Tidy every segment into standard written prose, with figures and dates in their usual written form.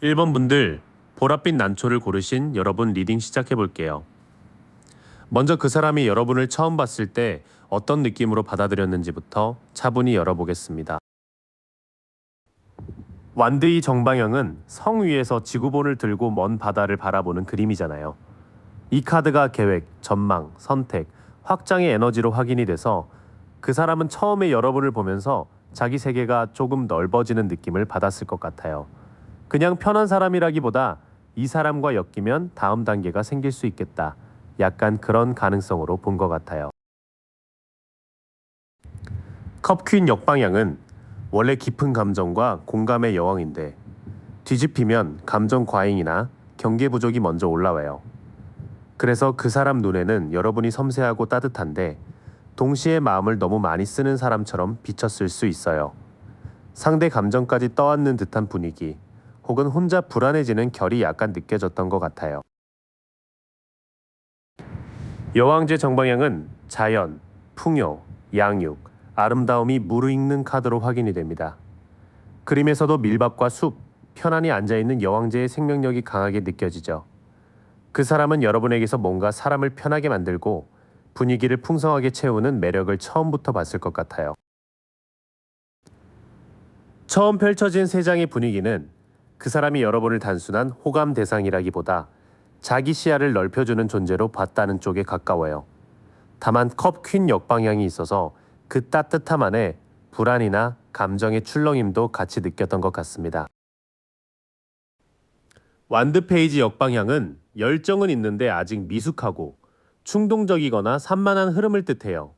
1번 분들, 보랏빛 난초를 고르신 여러분 리딩 시작해 볼게요. 먼저 그 사람이 여러분을 처음 봤을 때 어떤 느낌으로 받아들였는지부터 차분히 열어보겠습니다. 완드의 정방향은 성 위에서 지구본을 들고 먼 바다를 바라보는 그림이잖아요. 이 카드가 계획, 전망, 선택, 확장의 에너지로 확인이 돼서 그 사람은 처음에 여러분을 보면서 자기 세계가 조금 넓어지는 느낌을 받았을 것 같아요. 그냥 편한 사람이라기보다 이 사람과 엮이면 다음 단계가 생길 수 있겠다. 약간 그런 가능성으로 본 것 같아요. 컵퀸 역방향은 원래 깊은 감정과 공감의 여왕인데 뒤집히면 감정 과잉이나 경계 부족이 먼저 올라와요. 그래서 그 사람 눈에는 여러분이 섬세하고 따뜻한데 동시에 마음을 너무 많이 쓰는 사람처럼 비쳤을 수 있어요. 상대 감정까지 떠안는 듯한 분위기, 혹은 혼자 불안해지는 결이 약간 느껴졌던 것 같아요. 여왕제 정방향은 자연, 풍요, 양육, 아름다움이 무르익는 카드로 확인이 됩니다. 그림에서도 밀밥과 숲, 편안히 앉아있는 여왕제의 생명력이 강하게 느껴지죠. 그 사람은 여러분에게서 뭔가 사람을 편하게 만들고 분위기를 풍성하게 채우는 매력을 처음부터 봤을 것 같아요. 처음 펼쳐진 세 장의 분위기는 그 사람이 여러분을 단순한 호감 대상이라기보다 자기 시야를 넓혀주는 존재로 봤다는 쪽에 가까워요. 다만 컵 퀸 역방향이 있어서 그 따뜻함 안에 불안이나 감정의 출렁임도 같이 느꼈던 것 같습니다. 완드 페이지 역방향은 열정은 있는데 아직 미숙하고 충동적이거나 산만한 흐름을 뜻해요.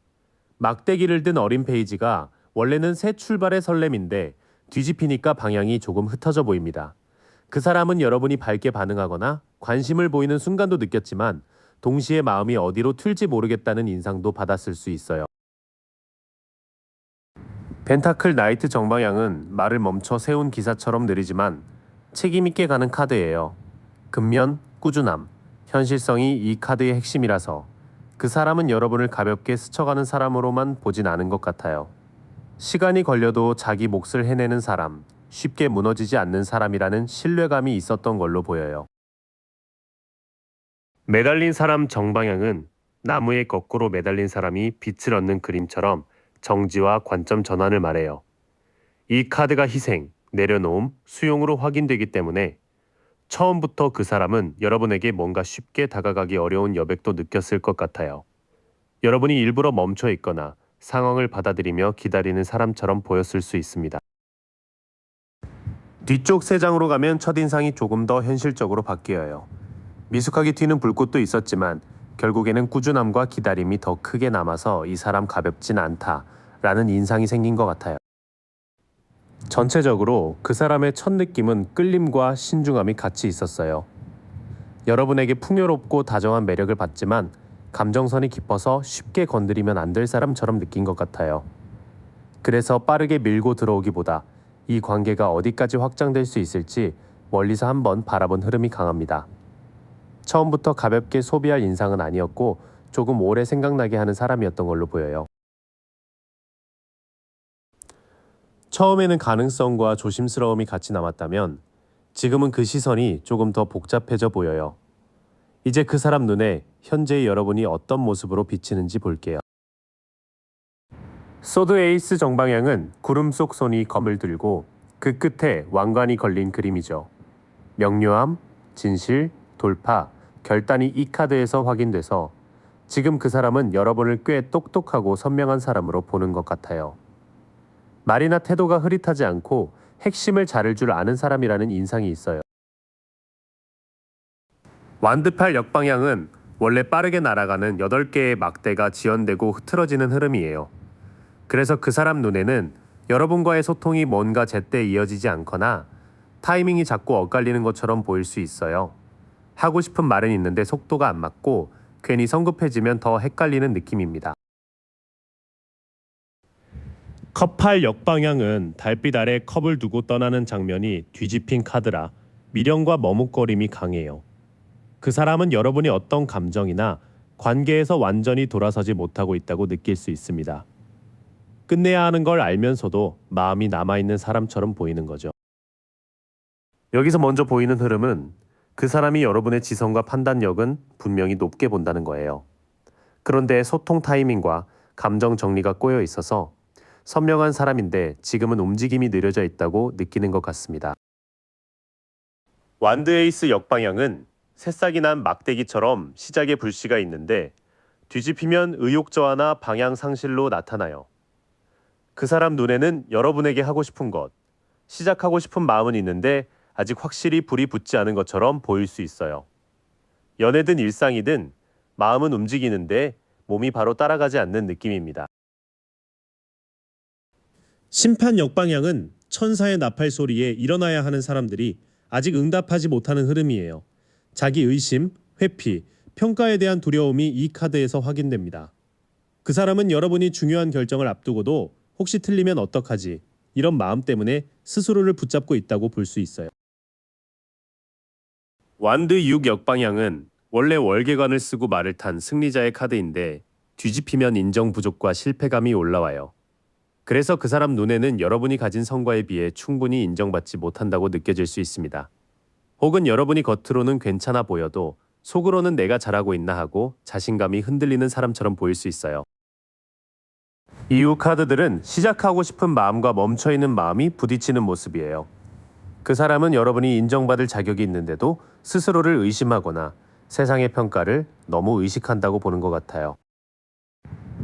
막대기를 든 어린 페이지가 원래는 새 출발의 설렘인데 뒤집히니까 방향이 조금 흩어져 보입니다. 그 사람은 여러분이 밝게 반응하거나 관심을 보이는 순간도 느꼈지만 동시에 마음이 어디로 튈지 모르겠다는 인상도 받았을 수 있어요. 펜타클 나이트 정방향은 말을 멈춰 세운 기사처럼 느리지만 책임 있게 가는 카드예요. 근면, 꾸준함, 현실성이 이 카드의 핵심이라서 그 사람은 여러분을 가볍게 스쳐가는 사람으로만 보진 않은 것 같아요. 시간이 걸려도 자기 몫을 해내는 사람, 쉽게 무너지지 않는 사람이라는 신뢰감이 있었던 걸로 보여요. 매달린 사람 정방향은 나무에 거꾸로 매달린 사람이 빛을 얻는 그림처럼 정지와 관점 전환을 말해요. 이 카드가 희생, 내려놓음, 수용으로 확인되기 때문에 처음부터 그 사람은 여러분에게 뭔가 쉽게 다가가기 어려운 여백도 느꼈을 것 같아요. 여러분이 일부러 멈춰 있거나 상황을 받아들이며 기다리는 사람처럼 보였을 수 있습니다. 뒤쪽 세 장으로 가면 첫인상이 조금 더 현실적으로 바뀌어요. 미숙하게 튀는 불꽃도 있었지만 결국에는 꾸준함과 기다림이 더 크게 남아서 이 사람 가볍진 않다라는 인상이 생긴 것 같아요. 전체적으로 그 사람의 첫 느낌은 끌림과 신중함이 같이 있었어요. 여러분에게 풍요롭고 다정한 매력을 받지만 감정선이 깊어서 쉽게 건드리면 안 될 사람처럼 느낀 것 같아요. 그래서 빠르게 밀고 들어오기보다 이 관계가 어디까지 확장될 수 있을지 멀리서 한번 바라본 흐름이 강합니다. 처음부터 가볍게 소비할 인상은 아니었고 조금 오래 생각나게 하는 사람이었던 걸로 보여요. 처음에는 가능성과 조심스러움이 같이 남았다면 지금은 그 시선이 조금 더 복잡해져 보여요. 이제 그 사람 눈에 현재의 여러분이 어떤 모습으로 비치는지 볼게요. 소드 에이스 정방향은 구름 속 손이 검을 들고 그 끝에 왕관이 걸린 그림이죠. 명료함, 진실, 돌파, 결단이 이 카드에서 확인돼서 지금 그 사람은 여러분을 꽤 똑똑하고 선명한 사람으로 보는 것 같아요. 말이나 태도가 흐릿하지 않고 핵심을 자를 줄 아는 사람이라는 인상이 있어요. 완드팔 역방향은 원래 빠르게 날아가는 8개의 막대가 지연되고 흐트러지는 흐름이에요. 그래서 그 사람 눈에는 여러분과의 소통이 뭔가 제때 이어지지 않거나 타이밍이 자꾸 엇갈리는 것처럼 보일 수 있어요. 하고 싶은 말은 있는데 속도가 안 맞고 괜히 성급해지면 더 헷갈리는 느낌입니다. 컵8 역방향은 달빛 아래 컵을 두고 떠나는 장면이 뒤집힌 카드라 미련과 머뭇거림이 강해요. 그 사람은 여러분이 어떤 감정이나 관계에서 완전히 돌아서지 못하고 있다고 느낄 수 있습니다. 끝내야 하는 걸 알면서도 마음이 남아있는 사람처럼 보이는 거죠. 여기서 먼저 보이는 흐름은 그 사람이 여러분의 지성과 판단력은 분명히 높게 본다는 거예요. 그런데 소통 타이밍과 감정 정리가 꼬여 있어서 선명한 사람인데 지금은 움직임이 느려져 있다고 느끼는 것 같습니다. 완드 에이스 역방향은 새싹이 난 막대기처럼 시작에 불씨가 있는데 뒤집히면 의욕 저하나 방향 상실로 나타나요. 그 사람 눈에는 여러분에게 하고 싶은 것, 시작하고 싶은 마음은 있는데 아직 확실히 불이 붙지 않은 것처럼 보일 수 있어요. 연애든 일상이든 마음은 움직이는데 몸이 바로 따라가지 않는 느낌입니다. 심판 역방향은 천사의 나팔 소리에 일어나야 하는 사람들이 아직 응답하지 못하는 흐름이에요. 자기 의심, 회피, 평가에 대한 두려움이 이 카드에서 확인됩니다. 그 사람은 여러분이 중요한 결정을 앞두고도 혹시 틀리면 어떡하지? 이런 마음 때문에 스스로를 붙잡고 있다고 볼 수 있어요. 완드 6 역방향은 원래 월계관을 쓰고 말을 탄 승리자의 카드인데 뒤집히면 인정 부족과 실패감이 올라와요. 그래서 그 사람 눈에는 여러분이 가진 성과에 비해 충분히 인정받지 못한다고 느껴질 수 있습니다. 혹은 여러분이 겉으로는 괜찮아 보여도 속으로는 내가 잘하고 있나 하고 자신감이 흔들리는 사람처럼 보일 수 있어요. 이후 카드들은 시작하고 싶은 마음과 멈춰있는 마음이 부딪히는 모습이에요. 그 사람은 여러분이 인정받을 자격이 있는데도 스스로를 의심하거나 세상의 평가를 너무 의식한다고 보는 것 같아요.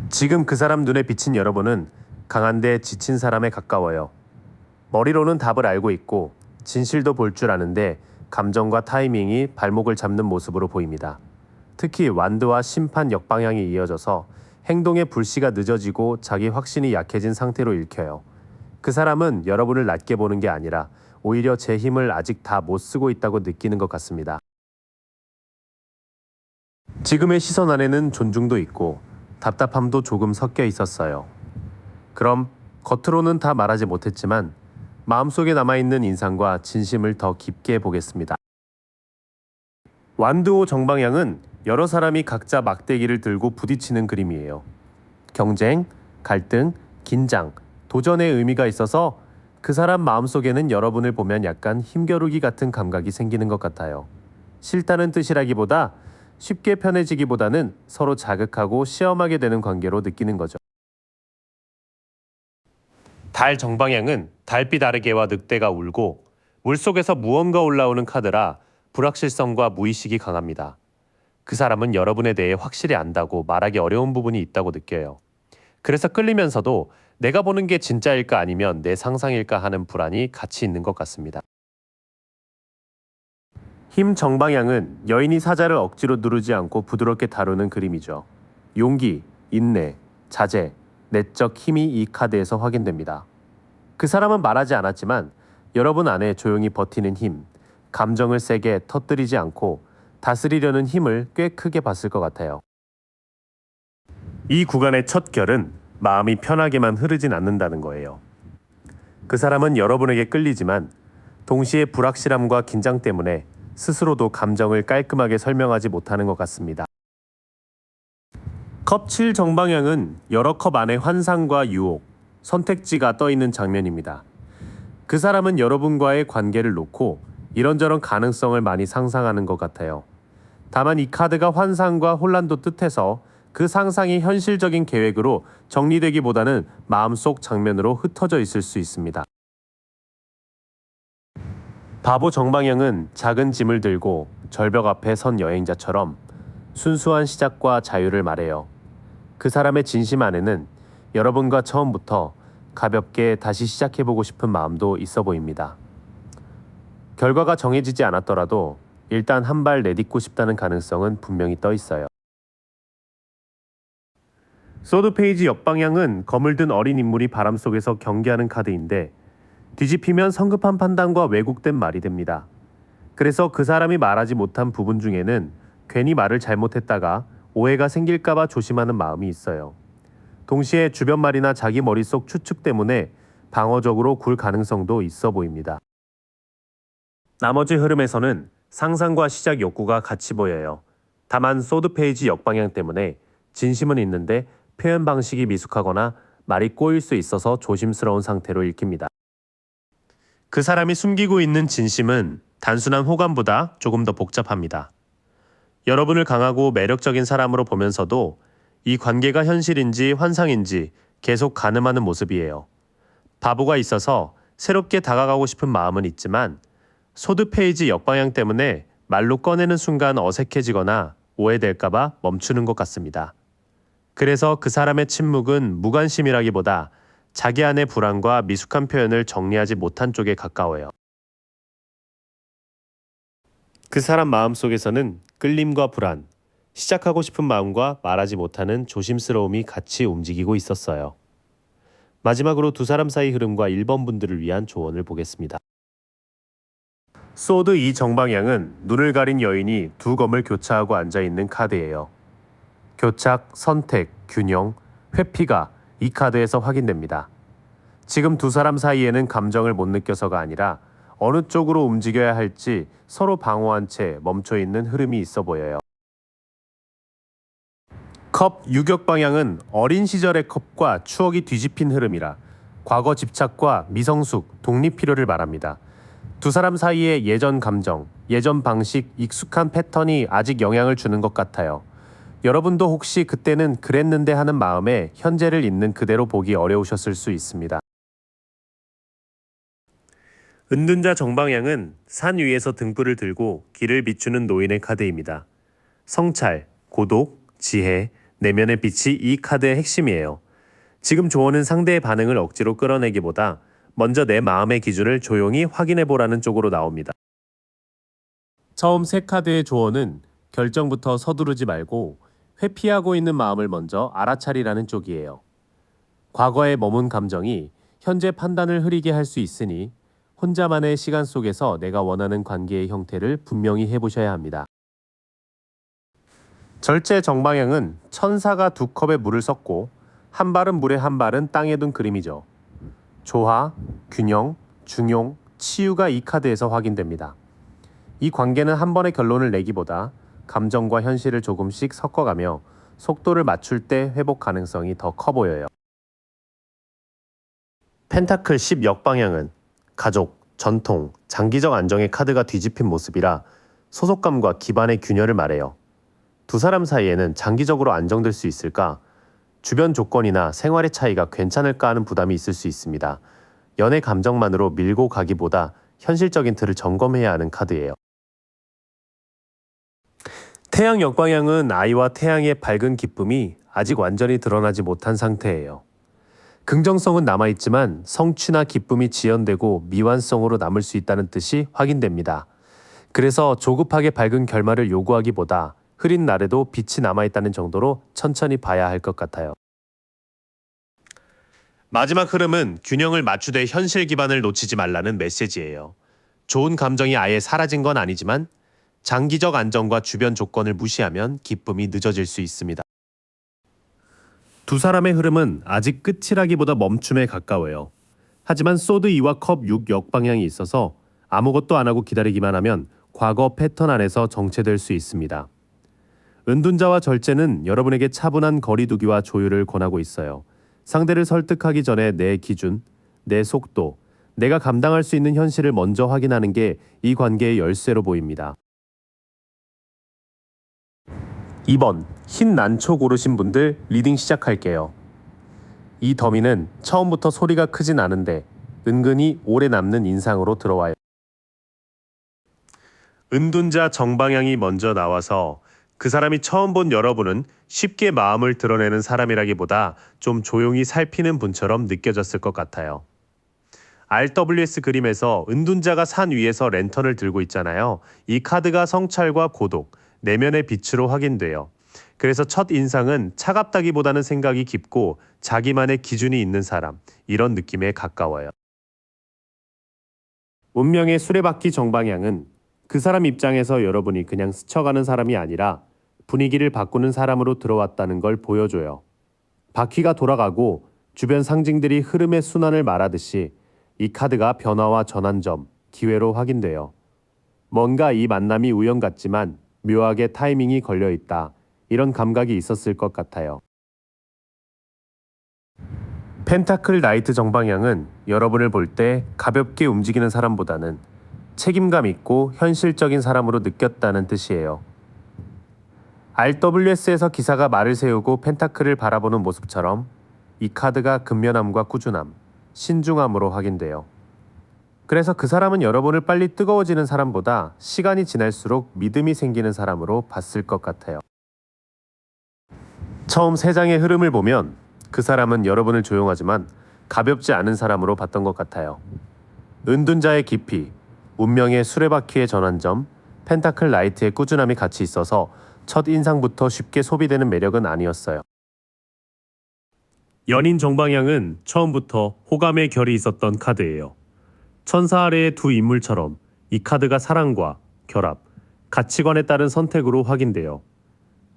지금 그 사람 눈에 비친 여러분은 강한데 지친 사람에 가까워요. 머리로는 답을 알고 있고 진실도 볼 줄 아는데 감정과 타이밍이 발목을 잡는 모습으로 보입니다. 특히 완드와 심판 역방향이 이어져서 행동의 불씨가 늦어지고 자기 확신이 약해진 상태로 읽혀요. 그 사람은 여러분을 낮게 보는 게 아니라 오히려 제 힘을 아직 다 못 쓰고 있다고 느끼는 것 같습니다. 지금의 시선 안에는 존중도 있고 답답함도 조금 섞여 있었어요. 그럼 겉으로는 다 말하지 못했지만 마음속에 남아있는 인상과 진심을 더 깊게 보겠습니다. 완드5 정방향은 여러 사람이 각자 막대기를 들고 부딪히는 그림이에요. 경쟁, 갈등, 긴장, 도전의 의미가 있어서 그 사람 마음속에는 여러분을 보면 약간 힘겨루기 같은 감각이 생기는 것 같아요. 싫다는 뜻이라기보다 쉽게 편해지기보다는 서로 자극하고 시험하게 되는 관계로 느끼는 거죠. 달 정방향은 달빛 아래개와 늑대가 울고 물속에서 무언가 올라오는 카드라 불확실성과 무의식이 강합니다. 그 사람은 여러분에 대해 확실히 안다고 말하기 어려운 부분이 있다고 느껴요. 그래서 끌리면서도 내가 보는 게 진짜일까 아니면 내 상상일까 하는 불안이 같이 있는 것 같습니다. 힘 정방향은 여인이 사자를 억지로 누르지 않고 부드럽게 다루는 그림이죠. 용기, 인내, 자제, 내적 힘이 이 카드에서 확인됩니다. 그 사람은 말하지 않았지만 여러분 안에 조용히 버티는 힘, 감정을 세게 터뜨리지 않고 다스리려는 힘을 꽤 크게 봤을 것 같아요. 이 구간의 첫 결은 마음이 편하게만 흐르진 않는다는 거예요. 그 사람은 여러분에게 끌리지만 동시에 불확실함과 긴장 때문에 스스로도 감정을 깔끔하게 설명하지 못하는 것 같습니다. 컵 7 정방향은 여러 컵 안에 환상과 유혹, 선택지가 떠있는 장면입니다. 그 사람은 여러분과의 관계를 놓고 이런저런 가능성을 많이 상상하는 것 같아요. 다만 이 카드가 환상과 혼란도 뜻해서 그 상상이 현실적인 계획으로 정리되기보다는 마음속 장면으로 흩어져 있을 수 있습니다. 바보 정방향은 작은 짐을 들고 절벽 앞에 선 여행자처럼 순수한 시작과 자유를 말해요. 그 사람의 진심 안에는 여러분과 처음부터 가볍게 다시 시작해보고 싶은 마음도 있어 보입니다. 결과가 정해지지 않았더라도 일단 한 발 내딛고 싶다는 가능성은 분명히 떠 있어요. 소드 페이지 역방향은 검을 든 어린 인물이 바람 속에서 경계하는 카드인데 뒤집히면 성급한 판단과 왜곡된 말이 됩니다. 그래서 그 사람이 말하지 못한 부분 중에는 괜히 말을 잘못했다가 오해가 생길까봐 조심하는 마음이 있어요. 동시에 주변 말이나 자기 머릿속 추측 때문에 방어적으로 굴 가능성도 있어 보입니다. 나머지 흐름에서는 상상과 시작 욕구가 같이 보여요. 다만 소드 페이지 역방향 때문에 진심은 있는데 표현 방식이 미숙하거나 말이 꼬일 수 있어서 조심스러운 상태로 읽힙니다. 그 사람이 숨기고 있는 진심은 단순한 호감보다 조금 더 복잡합니다. 여러분을 강하고 매력적인 사람으로 보면서도 이 관계가 현실인지 환상인지 계속 가늠하는 모습이에요. 바보가 있어서 새롭게 다가가고 싶은 마음은 있지만 소드 페이지 역방향 때문에 말로 꺼내는 순간 어색해지거나 오해될까봐 멈추는 것 같습니다. 그래서 그 사람의 침묵은 무관심이라기보다 자기 안의 불안과 미숙한 표현을 정리하지 못한 쪽에 가까워요. 그 사람 마음속에서는 끌림과 불안, 시작하고 싶은 마음과 말하지 못하는 조심스러움이 같이 움직이고 있었어요. 마지막으로 두 사람 사이 흐름과 1번 분들을 위한 조언을 보겠습니다. 소드 2 정방향은 눈을 가린 여인이 두 검을 교차하고 앉아있는 카드예요. 교착, 선택, 균형, 회피가 이 카드에서 확인됩니다. 지금 두 사람 사이에는 감정을 못 느껴서가 아니라 어느 쪽으로 움직여야 할지 서로 방어한 채 멈춰있는 흐름이 있어 보여요. 컵 유격 방향은 어린 시절의 컵과 추억이 뒤집힌 흐름이라 과거 집착과 미성숙, 독립 필요를 말합니다. 두 사람 사이의 예전 감정, 예전 방식, 익숙한 패턴이 아직 영향을 주는 것 같아요. 여러분도 혹시 그때는 그랬는데 하는 마음에 현재를 있는 그대로 보기 어려우셨을 수 있습니다. 은둔자 정방향은 산 위에서 등불을 들고 길을 비추는 노인의 카드입니다. 성찰, 고독, 지혜, 내면의 빛이 이 카드의 핵심이에요. 지금 조언은 상대의 반응을 억지로 끌어내기보다 먼저 내 마음의 기준을 조용히 확인해보라는 쪽으로 나옵니다. 처음 세 카드의 조언은 결정부터 서두르지 말고 회피하고 있는 마음을 먼저 알아차리라는 쪽이에요. 과거에 머문 감정이 현재 판단을 흐리게 할 수 있으니 혼자만의 시간 속에서 내가 원하는 관계의 형태를 분명히 해보셔야 합니다. 절제 정방향은 천사가 두 컵에 물을 섞고 한 발은 물에 한 발은 땅에 둔 그림이죠. 조화, 균형, 중용, 치유가 이 카드에서 확인됩니다. 이 관계는 한 번의 결론을 내기보다 감정과 현실을 조금씩 섞어가며 속도를 맞출 때 회복 가능성이 더 커 보여요. 펜타클 10 역방향은 가족, 전통, 장기적 안정의 카드가 뒤집힌 모습이라 소속감과 기반의 균열을 말해요. 두 사람 사이에는 장기적으로 안정될 수 있을까? 주변 조건이나 생활의 차이가 괜찮을까 하는 부담이 있을 수 있습니다. 연애 감정만으로 밀고 가기보다 현실적인 틀을 점검해야 하는 카드예요. 태양 역방향은 아이와 태양의 밝은 기쁨이 아직 완전히 드러나지 못한 상태예요. 긍정성은 남아있지만 성취나 기쁨이 지연되고 미완성으로 남을 수 있다는 뜻이 확인됩니다. 그래서 조급하게 밝은 결말을 요구하기보다 흐린 날에도 빛이 남아있다는 정도로 천천히 봐야 할 것 같아요. 마지막 흐름은 균형을 맞추되 현실 기반을 놓치지 말라는 메시지예요. 좋은 감정이 아예 사라진 건 아니지만 장기적 안정과 주변 조건을 무시하면 기쁨이 늦어질 수 있습니다. 두 사람의 흐름은 아직 끝이라기보다 멈춤에 가까워요. 하지만 소드 2와 컵 6 역방향이 있어서 아무것도 안 하고 기다리기만 하면 과거 패턴 안에서 정체될 수 있습니다. 은둔자와 절제는 여러분에게 차분한 거리두기와 조율을 권하고 있어요. 상대를 설득하기 전에 내 기준, 내 속도, 내가 감당할 수 있는 현실을 먼저 확인하는 게 이 관계의 열쇠로 보입니다. 2번 흰 난초 고르신 분들 리딩 시작할게요. 이 더미는 처음부터 소리가 크진 않은데 은근히 오래 남는 인상으로 들어와요. 은둔자 정방향이 먼저 나와서 그 사람이 처음 본 여러분은 쉽게 마음을 드러내는 사람이라기보다 좀 조용히 살피는 분처럼 느껴졌을 것 같아요. RWS 그림에서 은둔자가 산 위에서 랜턴을 들고 있잖아요. 이 카드가 성찰과 고독, 내면의 빛으로 확인돼요. 그래서 첫 인상은 차갑다기보다는 생각이 깊고 자기만의 기준이 있는 사람, 이런 느낌에 가까워요. 운명의 수레바퀴 정방향은 그 사람 입장에서 여러분이 그냥 스쳐가는 사람이 아니라 분위기를 바꾸는 사람으로 들어왔다는 걸 보여줘요. 바퀴가 돌아가고 주변 상징들이 흐름의 순환을 말하듯이 이 카드가 변화와 전환점, 기회로 확인돼요. 뭔가 이 만남이 우연 같지만 묘하게 타이밍이 걸려있다. 이런 감각이 있었을 것 같아요. 펜타클 나이트 정방향은 여러분을 볼 때 가볍게 움직이는 사람보다는 책임감 있고 현실적인 사람으로 느꼈다는 뜻이에요. RWS에서 기사가 말을 세우고 펜타클을 바라보는 모습처럼 이 카드가 근면함과 꾸준함, 신중함으로 확인돼요. 그래서 그 사람은 여러분을 빨리 뜨거워지는 사람보다 시간이 지날수록 믿음이 생기는 사람으로 봤을 것 같아요. 처음 세 장의 흐름을 보면 그 사람은 여러분을 조용하지만 가볍지 않은 사람으로 봤던 것 같아요. 은둔자의 깊이, 운명의 수레바퀴의 전환점, 펜타클 라이트의 꾸준함이 같이 있어서 첫 인상부터 쉽게 소비되는 매력은 아니었어요. 연인 정방향은 처음부터 호감의 결이 있었던 카드예요. 천사 아래의 두 인물처럼 이 카드가 사랑과 결합, 가치관에 따른 선택으로 확인돼요.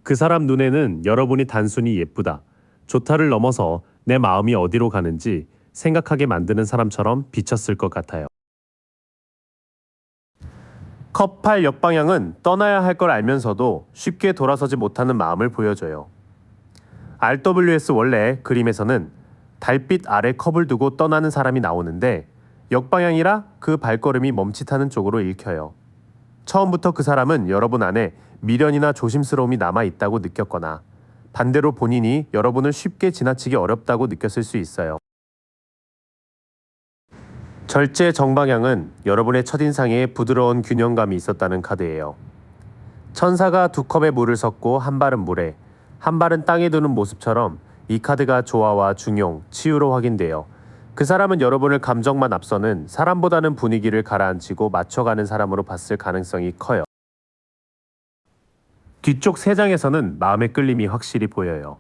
그 사람 눈에는 여러분이 단순히 예쁘다, 좋다를 넘어서 내 마음이 어디로 가는지 생각하게 만드는 사람처럼 비쳤을 것 같아요. 컵 8 역방향은 떠나야 할 걸 알면서도 쉽게 돌아서지 못하는 마음을 보여줘요. RWS 원래 그림에서는 달빛 아래 컵을 두고 떠나는 사람이 나오는데 역방향이라 그 발걸음이 멈칫하는 쪽으로 읽혀요. 처음부터 그 사람은 여러분 안에 미련이나 조심스러움이 남아있다고 느꼈거나 반대로 본인이 여러분을 쉽게 지나치기 어렵다고 느꼈을 수 있어요. 절제 정방향은 여러분의 첫인상에 부드러운 균형감이 있었다는 카드예요. 천사가 두 컵에 물을 섞고 한 발은 물에, 한 발은 땅에 두는 모습처럼 이 카드가 조화와 중용, 치유로 확인돼요. 그 사람은 여러분을 감정만 앞서는 사람보다는 분위기를 가라앉히고 맞춰가는 사람으로 봤을 가능성이 커요. 뒤쪽 세 장에서는 마음의 끌림이 확실히 보여요.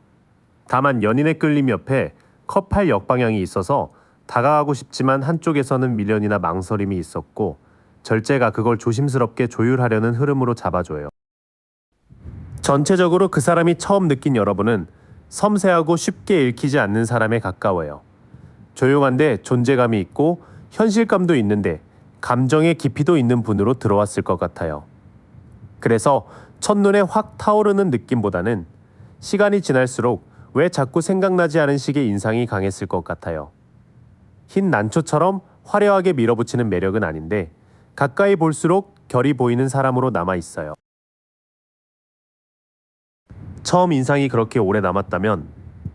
다만 연인의 끌림 옆에 컵 8 역방향이 있어서 다가가고 싶지만 한쪽에서는 미련이나 망설임이 있었고 절제가 그걸 조심스럽게 조율하려는 흐름으로 잡아줘요. 전체적으로 그 사람이 처음 느낀 여러분은 섬세하고 쉽게 읽히지 않는 사람에 가까워요. 조용한데 존재감이 있고 현실감도 있는데 감정의 깊이도 있는 분으로 들어왔을 것 같아요. 그래서 첫눈에 확 타오르는 느낌보다는 시간이 지날수록 왜 자꾸 생각나지 않은 식의 인상이 강했을 것 같아요. 흰 난초처럼 화려하게 밀어붙이는 매력은 아닌데 가까이 볼수록 결이 보이는 사람으로 남아 있어요. 처음 인상이 그렇게 오래 남았다면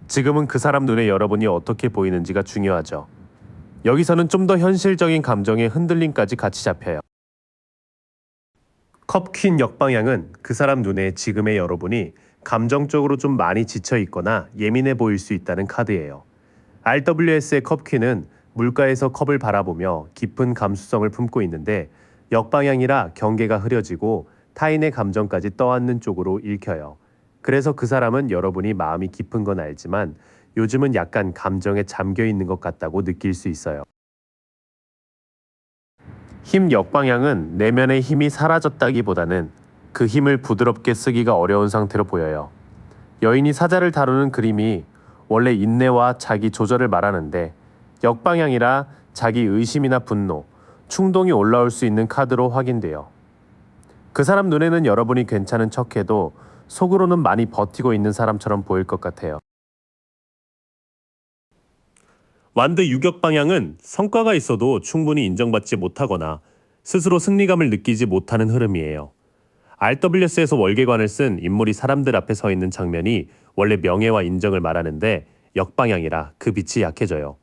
지금은 그 사람 눈에 여러분이 어떻게 보이는지가 중요하죠. 여기서는 좀 더 현실적인 감정의 흔들림까지 같이 잡혀요. 컵 퀸 역방향은 그 사람 눈에 지금의 여러분이 감정적으로 좀 많이 지쳐 있거나 예민해 보일 수 있다는 카드예요. RWS의 컵 퀸은 물가에서 컵을 바라보며 깊은 감수성을 품고 있는데 역방향이라 경계가 흐려지고 타인의 감정까지 떠안는 쪽으로 읽혀요. 그래서 그 사람은 여러분이 마음이 깊은 건 알지만 요즘은 약간 감정에 잠겨 있는 것 같다고 느낄 수 있어요. 힘 역방향은 내면의 힘이 사라졌다기보다는 그 힘을 부드럽게 쓰기가 어려운 상태로 보여요. 여인이 사자를 다루는 그림이 원래 인내와 자기 조절을 말하는데 역방향이라 자기 의심이나 분노, 충동이 올라올 수 있는 카드로 확인돼요. 그 사람 눈에는 여러분이 괜찮은 척해도 속으로는 많이 버티고 있는 사람처럼 보일 것 같아요. 완드 유격 방향은 성과가 있어도 충분히 인정받지 못하거나 스스로 승리감을 느끼지 못하는 흐름이에요. RWS에서 월계관을 쓴 인물이 사람들 앞에 서 있는 장면이 원래 명예와 인정을 말하는데 역방향이라 그 빛이 약해져요.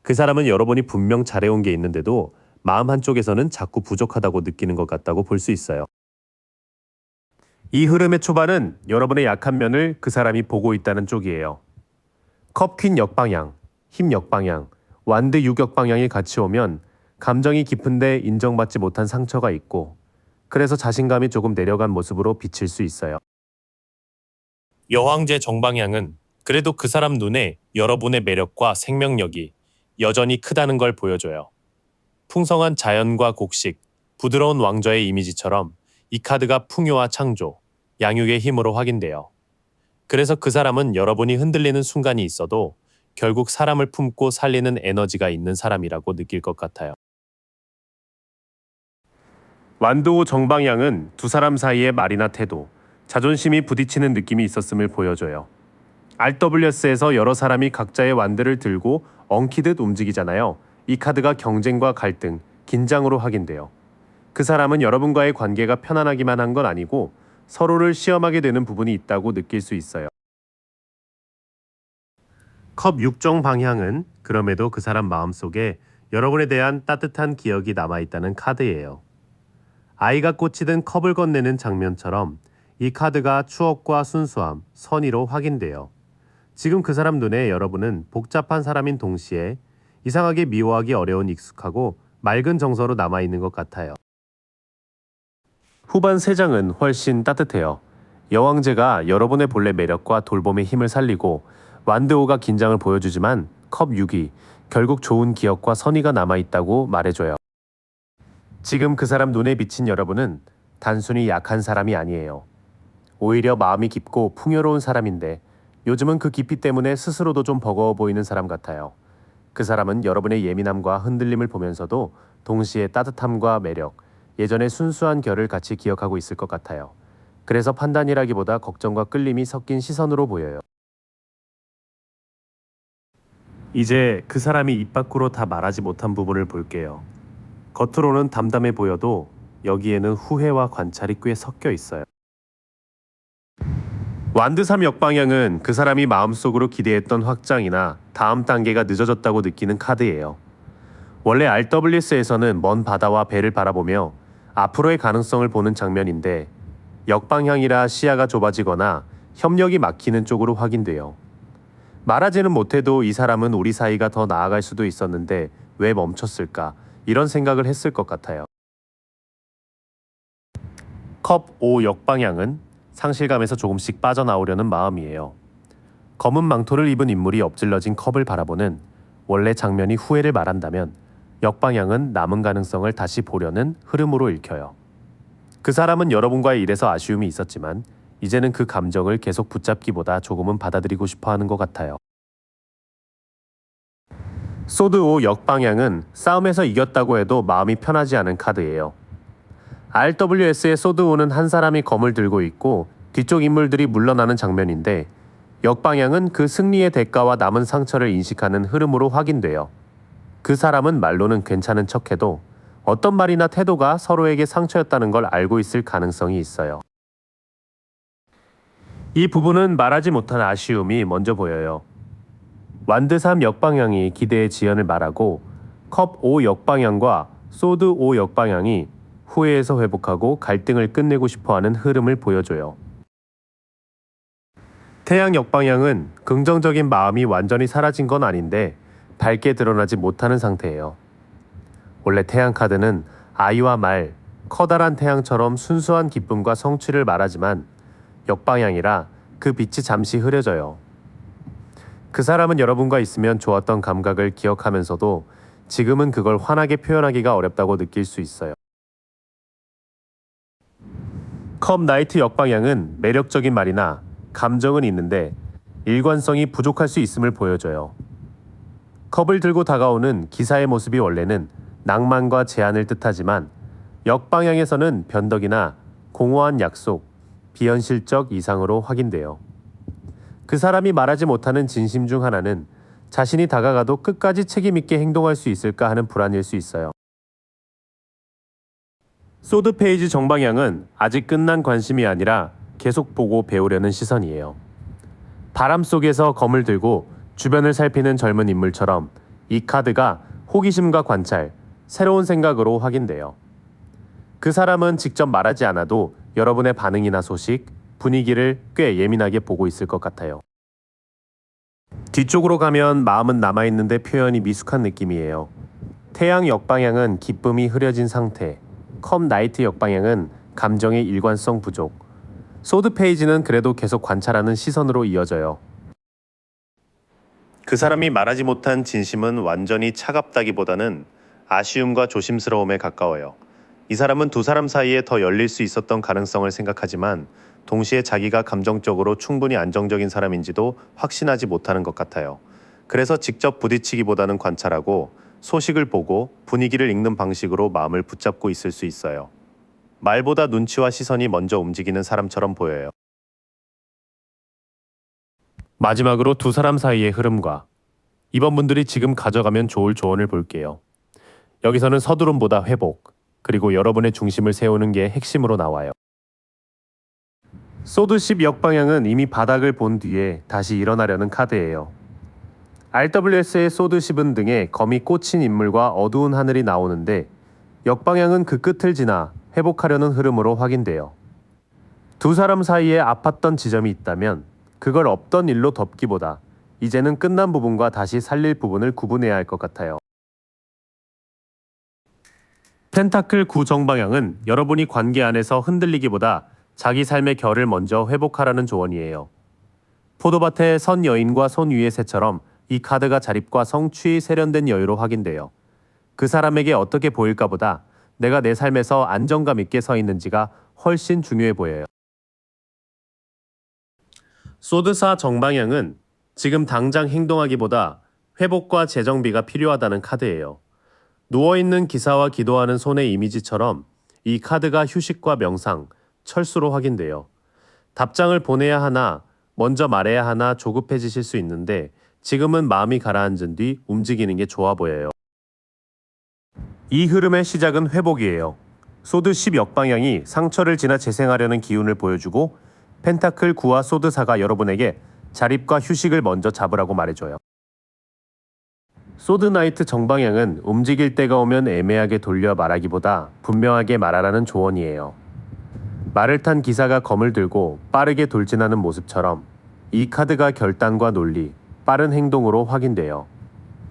그 사람은 여러분이 분명 잘해온 게 있는데도 마음 한쪽에서는 자꾸 부족하다고 느끼는 것 같다고 볼 수 있어요. 이 흐름의 초반은 여러분의 약한 면을 그 사람이 보고 있다는 쪽이에요. 컵퀸 역방향, 힘 역방향, 완드 유격방향이 같이 오면 감정이 깊은데 인정받지 못한 상처가 있고 그래서 자신감이 조금 내려간 모습으로 비칠 수 있어요. 여왕제 정방향은 그래도 그 사람 눈에 여러분의 매력과 생명력이 여전히 크다는 걸 보여줘요. 풍성한 자연과 곡식, 부드러운 왕좌의 이미지처럼 이 카드가 풍요와 창조, 양육의 힘으로 확인돼요. 그래서 그 사람은 여러분이 흔들리는 순간이 있어도 결국 사람을 품고 살리는 에너지가 있는 사람이라고 느낄 것 같아요. 완도 정방향은 두 사람 사이의 말이나 태도, 자존심이 부딪히는 느낌이 있었음을 보여줘요. RWS에서 여러 사람이 각자의 완드를 들고 엉키듯 움직이잖아요. 이 카드가 경쟁과 갈등, 긴장으로 확인돼요. 그 사람은 여러분과의 관계가 편안하기만 한 건 아니고 서로를 시험하게 되는 부분이 있다고 느낄 수 있어요. 컵 6종 방향은 그럼에도 그 사람 마음속에 여러분에 대한 따뜻한 기억이 남아있다는 카드예요. 아이가 꽂히든 컵을 건네는 장면처럼 이 카드가 추억과 순수함, 선의로 확인돼요. 지금 그 사람 눈에 여러분은 복잡한 사람인 동시에 이상하게 미워하기 어려운 익숙하고 맑은 정서로 남아있는 것 같아요. 후반 3장은 훨씬 따뜻해요. 여왕제가 여러분의 본래 매력과 돌봄의 힘을 살리고 완드오가 긴장을 보여주지만 컵 6이 결국 좋은 기억과 선의가 남아있다고 말해줘요. 지금 그 사람 눈에 비친 여러분은 단순히 약한 사람이 아니에요. 오히려 마음이 깊고 풍요로운 사람인데 요즘은 그 깊이 때문에 스스로도 좀 버거워 보이는 사람 같아요. 그 사람은 여러분의 예민함과 흔들림을 보면서도 동시에 따뜻함과 매력, 예전의 순수한 결을 같이 기억하고 있을 것 같아요. 그래서 판단이라기보다 걱정과 끌림이 섞인 시선으로 보여요. 이제 그 사람이 입 밖으로 다 말하지 못한 부분을 볼게요. 겉으로는 담담해 보여도 여기에는 후회와 관찰이 꽤 섞여 있어요. 완드 3 역방향은 그 사람이 마음속으로 기대했던 확장이나 다음 단계가 늦어졌다고 느끼는 카드예요. 원래 RWS에서는 먼 바다와 배를 바라보며 앞으로의 가능성을 보는 장면인데 역방향이라 시야가 좁아지거나 협력이 막히는 쪽으로 확인돼요. 말하지는 못해도 이 사람은 우리 사이가 더 나아갈 수도 있었는데 왜 멈췄을까? 이런 생각을 했을 것 같아요. 컵 5 역방향은 상실감에서 조금씩 빠져나오려는 마음이에요. 검은 망토를 입은 인물이 엎질러진 컵을 바라보는 원래 장면이 후회를 말한다면 역방향은 남은 가능성을 다시 보려는 흐름으로 읽혀요. 그 사람은 여러분과의 일에서 아쉬움이 있었지만 이제는 그 감정을 계속 붙잡기보다 조금은 받아들이고 싶어하는 것 같아요. 소드 5 역방향은 싸움에서 이겼다고 해도 마음이 편하지 않은 카드예요. RWS의 소드 5는 한 사람이 검을 들고 있고 뒤쪽 인물들이 물러나는 장면인데 역방향은 그 승리의 대가와 남은 상처를 인식하는 흐름으로 확인돼요. 그 사람은 말로는 괜찮은 척해도 어떤 말이나 태도가 서로에게 상처였다는 걸 알고 있을 가능성이 있어요. 이 부분은 말하지 못한 아쉬움이 먼저 보여요. 완드 3 역방향이 기대의 지연을 말하고 컵 5 역방향과 소드 5 역방향이 후회에서 회복하고 갈등을 끝내고 싶어하는 흐름을 보여줘요. 태양 역방향은 긍정적인 마음이 완전히 사라진 건 아닌데 밝게 드러나지 못하는 상태예요. 원래 태양 카드는 아이와 말, 커다란 태양처럼 순수한 기쁨과 성취를 말하지만 역방향이라 그 빛이 잠시 흐려져요. 그 사람은 여러분과 있으면 좋았던 감각을 기억하면서도 지금은 그걸 환하게 표현하기가 어렵다고 느낄 수 있어요. 컵 나이트 역방향은 매력적인 말이나 감정은 있는데 일관성이 부족할 수 있음을 보여줘요. 컵을 들고 다가오는 기사의 모습이 원래는 낭만과 제안을 뜻하지만 역방향에서는 변덕이나 공허한 약속, 비현실적 이상으로 확인돼요. 그 사람이 말하지 못하는 진심 중 하나는 자신이 다가가도 끝까지 책임있게 행동할 수 있을까 하는 불안일 수 있어요. 소드 페이지 정방향은 아직 끝난 관심이 아니라 계속 보고 배우려는 시선이에요. 바람 속에서 검을 들고 주변을 살피는 젊은 인물처럼 이 카드가 호기심과 관찰, 새로운 생각으로 확인돼요. 그 사람은 직접 말하지 않아도 여러분의 반응이나 소식, 분위기를 꽤 예민하게 보고 있을 것 같아요. 뒤쪽으로 가면 마음은 남아있는데 표현이 미숙한 느낌이에요. 태양 역방향은 기쁨이 흐려진 상태, 컵 나이트 역방향은 감정의 일관성 부족, 소드 페이지는 그래도 계속 관찰하는 시선으로 이어져요. 그 사람이 말하지 못한 진심은 완전히 차갑다기보다는 아쉬움과 조심스러움에 가까워요. 이 사람은 두 사람 사이에 더 열릴 수 있었던 가능성을 생각하지만 동시에 자기가 감정적으로 충분히 안정적인 사람인지도 확신하지 못하는 것 같아요. 그래서 직접 부딪히기보다는 관찰하고 소식을 보고 분위기를 읽는 방식으로 마음을 붙잡고 있을 수 있어요. 말보다 눈치와 시선이 먼저 움직이는 사람처럼 보여요. 마지막으로 두 사람 사이의 흐름과 이번 분들이 지금 가져가면 좋을 조언을 볼게요. 여기서는 서두름보다 회복, 그리고 여러분의 중심을 세우는 게 핵심으로 나와요. 소드 10 역방향은 이미 바닥을 본 뒤에 다시 일어나려는 카드예요. RWS의 소드 10은 등에 검이 꽂힌 인물과 어두운 하늘이 나오는데 역방향은 그 끝을 지나 회복하려는 흐름으로 확인돼요. 두 사람 사이에 아팠던 지점이 있다면 그걸 없던 일로 덮기보다 이제는 끝난 부분과 다시 살릴 부분을 구분해야 할 것 같아요. 펜타클 9 정방향은 여러분이 관계 안에서 흔들리기보다 자기 삶의 결을 먼저 회복하라는 조언이에요. 포도밭의 선 여인과 손 위의 새처럼 이 카드가 자립과 성취의 세련된 여유로 확인돼요. 그 사람에게 어떻게 보일까 보다 내가 내 삶에서 안정감 있게 서 있는지가 훨씬 중요해 보여요. 소드 4 정방향은 지금 당장 행동하기보다 회복과 재정비가 필요하다는 카드예요. 누워있는 기사와 기도하는 손의 이미지처럼 이 카드가 휴식과 명상, 철수로 확인돼요. 답장을 보내야 하나, 먼저 말해야 하나 조급해지실 수 있는데 지금은 마음이 가라앉은 뒤 움직이는 게 좋아 보여요. 이 흐름의 시작은 회복이에요. 소드 10 역방향이 상처를 지나 재생하려는 기운을 보여주고 펜타클 9와 소드 4가 여러분에게 자립과 휴식을 먼저 잡으라고 말해줘요. 소드 나이트 정방향은 움직일 때가 오면 애매하게 돌려 말하기보다 분명하게 말하라는 조언이에요. 말을 탄 기사가 검을 들고 빠르게 돌진하는 모습처럼 이 카드가 결단과 논리, 빠른 행동으로 확인돼요.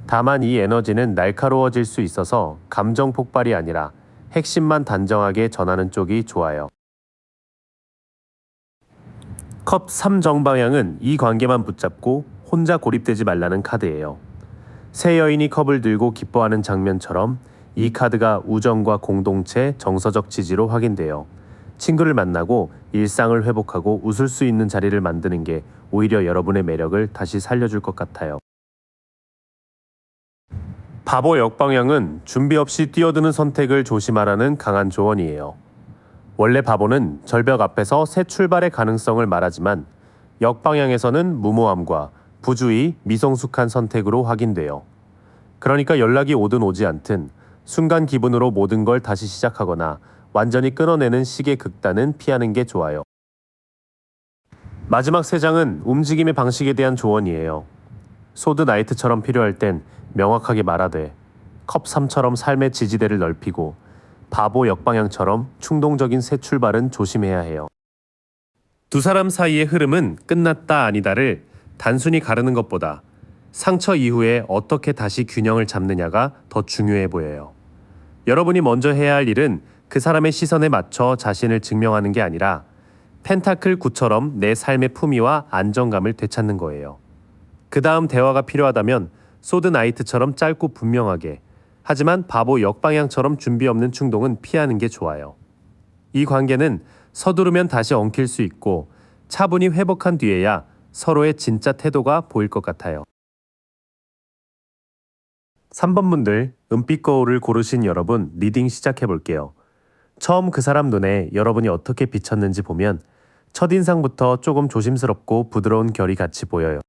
다만 이 에너지는 날카로워질 수 있어서 감정 폭발이 아니라 핵심만 단정하게 전하는 쪽이 좋아요. 컵 3 정방향은 이 관계만 붙잡고 혼자 고립되지 말라는 카드예요. 새 여인이 컵을 들고 기뻐하는 장면처럼 이 카드가 우정과 공동체, 정서적 지지로 확인돼요. 친구를 만나고 일상을 회복하고 웃을 수 있는 자리를 만드는 게 오히려 여러분의 매력을 다시 살려줄 것 같아요. 바보 역방향은 준비 없이 뛰어드는 선택을 조심하라는 강한 조언이에요. 원래 바보는 절벽 앞에서 새 출발의 가능성을 말하지만 역방향에서는 무모함과 부주의, 미성숙한 선택으로 확인돼요. 그러니까 연락이 오든 오지 않든 순간 기분으로 모든 걸 다시 시작하거나 완전히 끊어내는 식의 극단은 피하는 게 좋아요. 마지막 3장은 움직임의 방식에 대한 조언이에요. 소드 나이트처럼 필요할 땐 명확하게 말하되 컵 3처럼 삶의 지지대를 넓히고 바보 역방향처럼 충동적인 새 출발은 조심해야 해요. 두 사람 사이의 흐름은 끝났다 아니다를 단순히 가르는 것보다 상처 이후에 어떻게 다시 균형을 잡느냐가 더 중요해 보여요. 여러분이 먼저 해야 할 일은 그 사람의 시선에 맞춰 자신을 증명하는 게 아니라 펜타클 9처럼 내 삶의 품위와 안정감을 되찾는 거예요. 그 다음 대화가 필요하다면 소드 나이트처럼 짧고 분명하게, 하지만 바보 역방향처럼 준비 없는 충동은 피하는 게 좋아요. 이 관계는 서두르면 다시 엉킬 수 있고 차분히 회복한 뒤에야 서로의 진짜 태도가 보일 것 같아요. 3번 분들, 은빛 거울을 고르신 여러분, 리딩 시작해 볼게요. 처음 그 사람 눈에 여러분이 어떻게 비쳤는지 보면 첫인상부터 조금 조심스럽고 부드러운 결이 같이 보여요.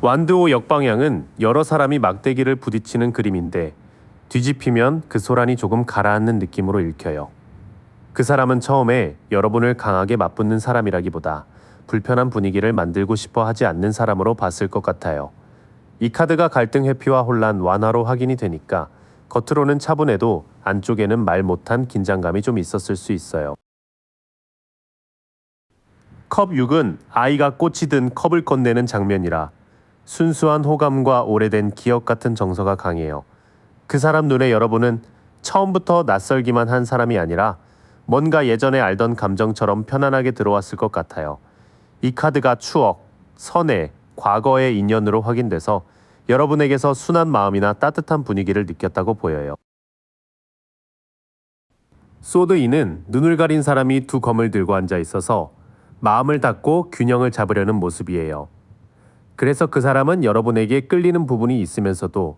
완드오 역방향은 여러 사람이 막대기를 부딪히는 그림인데 뒤집히면 그 소란이 조금 가라앉는 느낌으로 읽혀요. 그 사람은 처음에 여러분을 강하게 맞붙는 사람이라기보다 불편한 분위기를 만들고 싶어 하지 않는 사람으로 봤을 것 같아요. 이 카드가 갈등 회피와 혼란 완화로 확인이 되니까 겉으로는 차분해도 안쪽에는 말 못한 긴장감이 좀 있었을 수 있어요. 컵 6은 아이가 꽃이 든 컵을 건네는 장면이라 순수한 호감과 오래된 기억 같은 정서가 강해요. 그 사람 눈에 여러분은 처음부터 낯설기만 한 사람이 아니라 뭔가 예전에 알던 감정처럼 편안하게 들어왔을 것 같아요. 이 카드가 추억, 선애, 과거의 인연으로 확인돼서 여러분에게서 순한 마음이나 따뜻한 분위기를 느꼈다고 보여요. 소드 2는 눈을 가린 사람이 두 검을 들고 앉아 있어서 마음을 닫고 균형을 잡으려는 모습이에요. 그래서 그 사람은 여러분에게 끌리는 부분이 있으면서도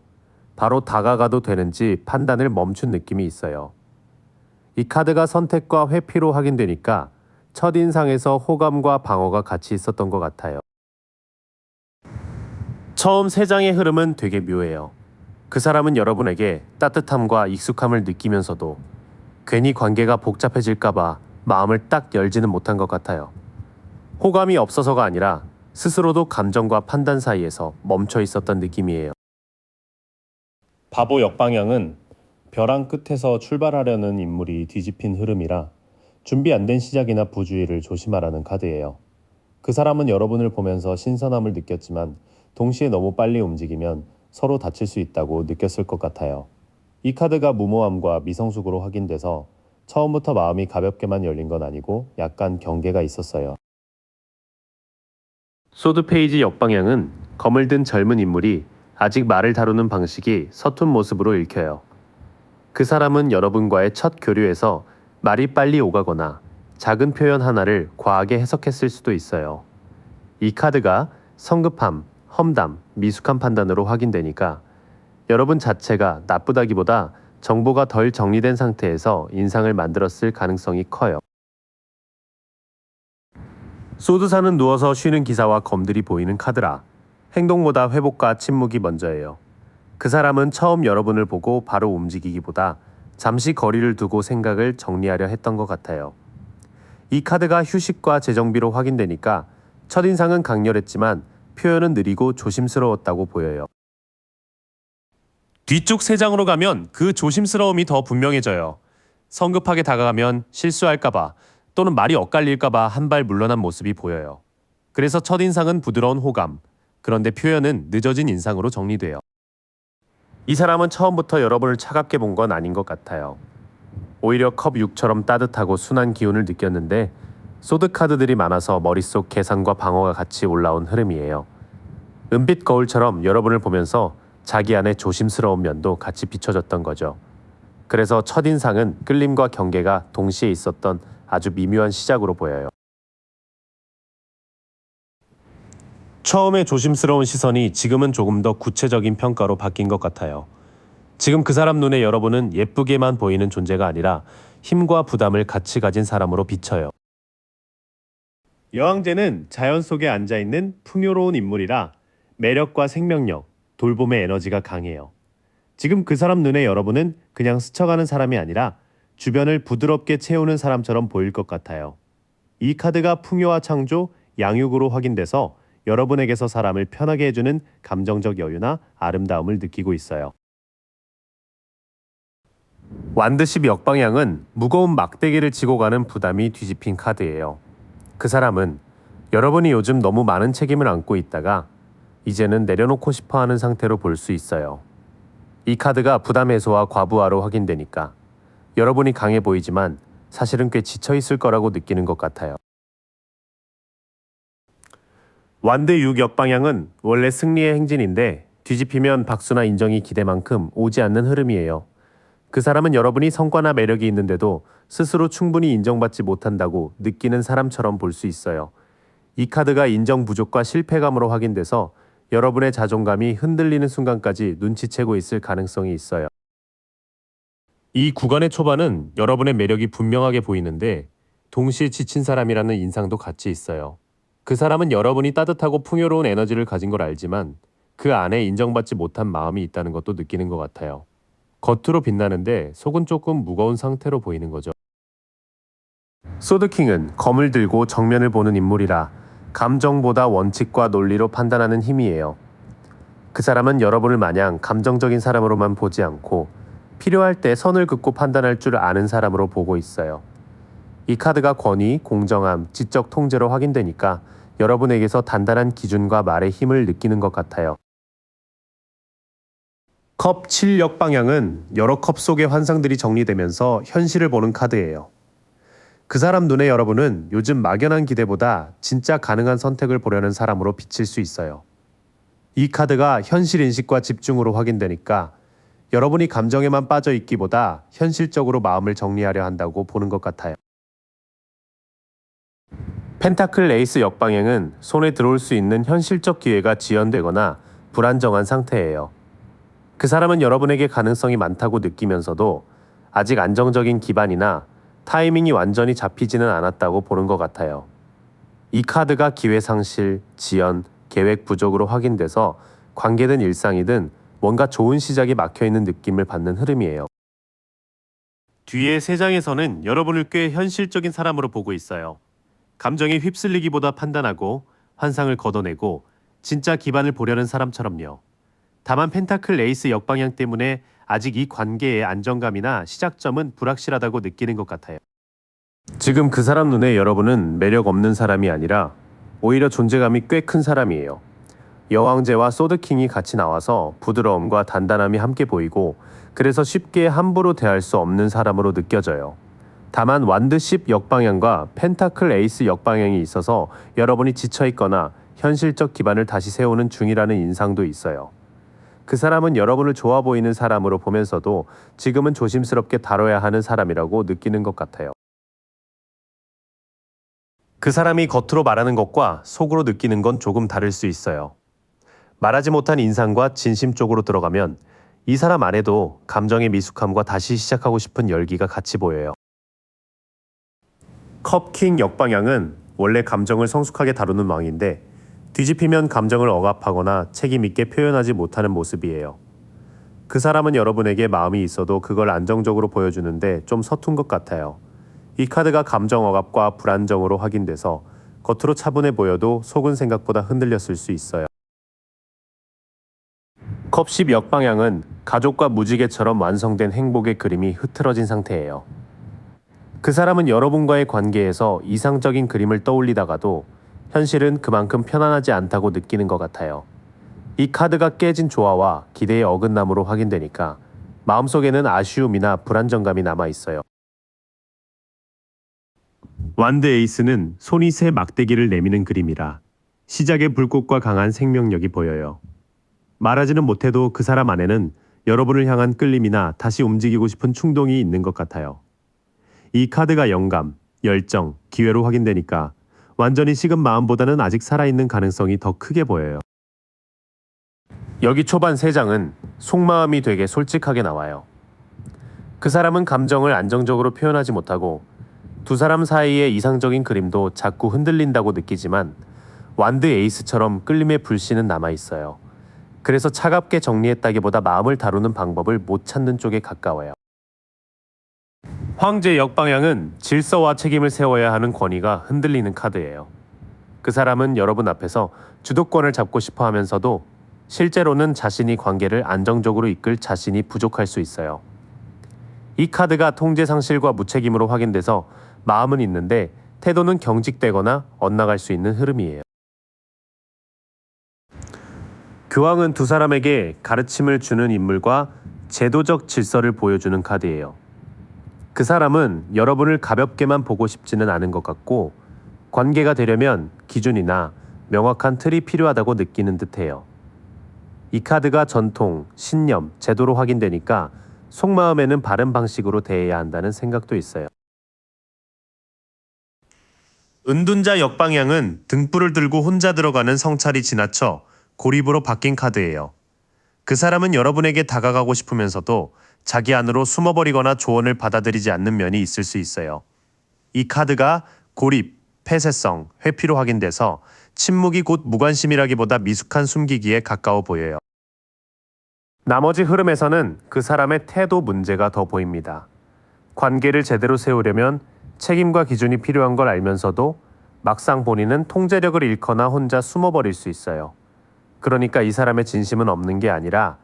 바로 다가가도 되는지 판단을 멈춘 느낌이 있어요. 이 카드가 선택과 회피로 확인되니까 첫인상에서 호감과 방어가 같이 있었던 것 같아요. 처음 3장의 흐름은 되게 묘해요. 그 사람은 여러분에게 따뜻함과 익숙함을 느끼면서도 괜히 관계가 복잡해질까봐 마음을 딱 열지는 못한 것 같아요. 호감이 없어서가 아니라 스스로도 감정과 판단 사이에서 멈춰 있었던 느낌이에요. 바보 역방향은 벼랑 끝에서 출발하려는 인물이 뒤집힌 흐름이라 준비 안 된 시작이나 부주의를 조심하라는 카드예요. 그 사람은 여러분을 보면서 신선함을 느꼈지만 동시에 너무 빨리 움직이면 서로 다칠 수 있다고 느꼈을 것 같아요. 이 카드가 무모함과 미성숙으로 확인돼서 처음부터 마음이 가볍게만 열린 건 아니고 약간 경계가 있었어요. 소드 페이지 역방향은 검을 든 젊은 인물이 아직 말을 다루는 방식이 서툰 모습으로 읽혀요. 그 사람은 여러분과의 첫 교류에서 말이 빨리 오가거나 작은 표현 하나를 과하게 해석했을 수도 있어요. 이 카드가 성급함, 험담, 미숙한 판단으로 확인되니까 여러분 자체가 나쁘다기보다 정보가 덜 정리된 상태에서 인상을 만들었을 가능성이 커요. 소드사는 누워서 쉬는 기사와 검들이 보이는 카드라 행동보다 회복과 침묵이 먼저예요. 그 사람은 처음 여러분을 보고 바로 움직이기보다 잠시 거리를 두고 생각을 정리하려 했던 것 같아요. 이 카드가 휴식과 재정비로 확인되니까 첫인상은 강렬했지만 표현은 느리고 조심스러웠다고 보여요. 뒤쪽 3장으로 가면 그 조심스러움이 더 분명해져요. 성급하게 다가가면 실수할까봐 또는 말이 엇갈릴까봐 한 발 물러난 모습이 보여요. 그래서 첫인상은 부드러운 호감, 그런데 표현은 늦어진 인상으로 정리돼요. 이 사람은 처음부터 여러분을 차갑게 본 건 아닌 것 같아요. 오히려 컵 6처럼 따뜻하고 순한 기운을 느꼈는데 소드 카드들이 많아서 머릿속 계산과 방어가 같이 올라온 흐름이에요. 은빛 거울처럼 여러분을 보면서 자기 안의 조심스러운 면도 같이 비춰졌던 거죠. 그래서 첫인상은 끌림과 경계가 동시에 있었던 아주 미묘한 시작으로 보여요. 처음에 조심스러운 시선이 지금은 조금 더 구체적인 평가로 바뀐 것 같아요. 지금 그 사람 눈에 여러분은 예쁘게만 보이는 존재가 아니라 힘과 부담을 같이 가진 사람으로 비쳐요. 여왕제는 자연 속에 앉아있는 풍요로운 인물이라 매력과 생명력, 돌봄의 에너지가 강해요. 지금 그 사람 눈에 여러분은 그냥 스쳐가는 사람이 아니라 주변을 부드럽게 채우는 사람처럼 보일 것 같아요. 이 카드가 풍요와 창조, 양육으로 확인돼서 여러분에게서 사람을 편하게 해주는 감정적 여유나 아름다움을 느끼고 있어요. 완드십 역방향은 무거운 막대기를 지고 가는 부담이 뒤집힌 카드예요. 그 사람은 여러분이 요즘 너무 많은 책임을 안고 있다가 이제는 내려놓고 싶어 하는 상태로 볼 수 있어요. 이 카드가 부담 해소와 과부하로 확인되니까 여러분이 강해 보이지만 사실은 꽤 지쳐 있을 거라고 느끼는 것 같아요. 완드 6 역방향은 원래 승리의 행진인데 뒤집히면 박수나 인정이 기대만큼 오지 않는 흐름이에요. 그 사람은 여러분이 성과나 매력이 있는데도 스스로 충분히 인정받지 못한다고 느끼는 사람처럼 볼 수 있어요. 이 카드가 인정 부족과 실패감으로 확인돼서 여러분의 자존감이 흔들리는 순간까지 눈치채고 있을 가능성이 있어요. 이 구간의 초반은 여러분의 매력이 분명하게 보이는데 동시에 지친 사람이라는 인상도 같이 있어요. 그 사람은 여러분이 따뜻하고 풍요로운 에너지를 가진 걸 알지만 그 안에 인정받지 못한 마음이 있다는 것도 느끼는 것 같아요. 겉으로 빛나는데 속은 조금 무거운 상태로 보이는 거죠. 소드킹은 검을 들고 정면을 보는 인물이라 감정보다 원칙과 논리로 판단하는 힘이에요. 그 사람은 여러분을 마냥 감정적인 사람으로만 보지 않고 필요할 때 선을 긋고 판단할 줄 아는 사람으로 보고 있어요. 이 카드가 권위, 공정함, 지적 통제로 확인되니까 여러분에게서 단단한 기준과 말의 힘을 느끼는 것 같아요. 컵 7 역방향은 여러 컵 속의 환상들이 정리되면서 현실을 보는 카드예요. 그 사람 눈에 여러분은 요즘 막연한 기대보다 진짜 가능한 선택을 보려는 사람으로 비칠 수 있어요. 이 카드가 현실 인식과 집중으로 확인되니까 여러분이 감정에만 빠져 있기보다 현실적으로 마음을 정리하려 한다고 보는 것 같아요. 펜타클 에이스 역방향은 손에 들어올 수 있는 현실적 기회가 지연되거나 불안정한 상태예요. 그 사람은 여러분에게 가능성이 많다고 느끼면서도 아직 안정적인 기반이나 타이밍이 완전히 잡히지는 않았다고 보는 것 같아요. 이 카드가 기회 상실, 지연, 계획 부족으로 확인돼서 관계든 일상이든 뭔가 좋은 시작이 막혀있는 느낌을 받는 흐름이에요. 뒤에 3장에서는 여러분을 꽤 현실적인 사람으로 보고 있어요. 감정에 휩쓸리기보다 판단하고 환상을 걷어내고 진짜 기반을 보려는 사람처럼요. 다만 펜타클 에이스 역방향 때문에 아직 이 관계의 안정감이나 시작점은 불확실하다고 느끼는 것 같아요. 지금 그 사람 눈에 여러분은 매력 없는 사람이 아니라 오히려 존재감이 꽤 큰 사람이에요. 여왕제와 소드킹이 같이 나와서 부드러움과 단단함이 함께 보이고 그래서 쉽게 함부로 대할 수 없는 사람으로 느껴져요. 다만 완드 10 역방향과 펜타클 에이스 역방향이 있어서 여러분이 지쳐있거나 현실적 기반을 다시 세우는 중이라는 인상도 있어요. 그 사람은 여러분을 좋아 보이는 사람으로 보면서도 지금은 조심스럽게 다뤄야 하는 사람이라고 느끼는 것 같아요. 그 사람이 겉으로 말하는 것과 속으로 느끼는 건 조금 다를 수 있어요. 말하지 못한 인상과 진심 쪽으로 들어가면 이 사람 안에도 감정의 미숙함과 다시 시작하고 싶은 열기가 같이 보여요. 컵킹 역방향은 원래 감정을 성숙하게 다루는 왕인데 뒤집히면 감정을 억압하거나 책임있게 표현하지 못하는 모습이에요. 그 사람은 여러분에게 마음이 있어도 그걸 안정적으로 보여주는데 좀 서툰 것 같아요. 이 카드가 감정 억압과 불안정으로 확인돼서 겉으로 차분해 보여도 속은 생각보다 흔들렸을 수 있어요. 컵 10 역방향은 가족과 무지개처럼 완성된 행복의 그림이 흐트러진 상태예요. 그 사람은 여러분과의 관계에서 이상적인 그림을 떠올리다가도 현실은 그만큼 편안하지 않다고 느끼는 것 같아요. 이 카드가 깨진 조화와 기대의 어긋남으로 확인되니까 마음속에는 아쉬움이나 불안정감이 남아 있어요. 완드 에이스는 손이 새 막대기를 내미는 그림이라 시작의 불꽃과 강한 생명력이 보여요. 말하지는 못해도 그 사람 안에는 여러분을 향한 끌림이나 다시 움직이고 싶은 충동이 있는 것 같아요. 이 카드가 영감, 열정, 기회로 확인되니까 완전히 식은 마음보다는 아직 살아있는 가능성이 더 크게 보여요. 여기 초반 3장은 속마음이 되게 솔직하게 나와요. 그 사람은 감정을 안정적으로 표현하지 못하고 두 사람 사이의 이상적인 그림도 자꾸 흔들린다고 느끼지만 완드 에이스처럼 끌림의 불씨는 남아있어요. 그래서 차갑게 정리했다기보다 마음을 다루는 방법을 못 찾는 쪽에 가까워요. 황제 역방향은 질서와 책임을 세워야 하는 권위가 흔들리는 카드예요. 그 사람은 여러분 앞에서 주도권을 잡고 싶어 하면서도 실제로는 자신이 관계를 안정적으로 이끌 자신이 부족할 수 있어요. 이 카드가 통제 상실과 무책임으로 확인돼서 마음은 있는데 태도는 경직되거나 엇나갈 수 있는 흐름이에요. 교황은 두 사람에게 가르침을 주는 인물과 제도적 질서를 보여주는 카드예요. 그 사람은 여러분을 가볍게만 보고 싶지는 않은 것 같고 관계가 되려면 기준이나 명확한 틀이 필요하다고 느끼는 듯해요. 이 카드가 전통, 신념, 제도로 확인되니까 속마음에는 바른 방식으로 대해야 한다는 생각도 있어요. 은둔자 역방향은 등불을 들고 혼자 들어가는 성찰이 지나쳐 고립으로 바뀐 카드예요. 그 사람은 여러분에게 다가가고 싶으면서도 자기 안으로 숨어버리거나 조언을 받아들이지 않는 면이 있을 수 있어요. 이 카드가 고립, 폐쇄성, 회피로 확인돼서 침묵이 곧 무관심이라기보다 미숙한 숨기기에 가까워 보여요. 나머지 흐름에서는 그 사람의 태도 문제가 더 보입니다. 관계를 제대로 세우려면 책임과 기준이 필요한 걸 알면서도 막상 본인은 통제력을 잃거나 혼자 숨어버릴 수 있어요. 그러니까 이 사람의 진심은 없는 게 아니라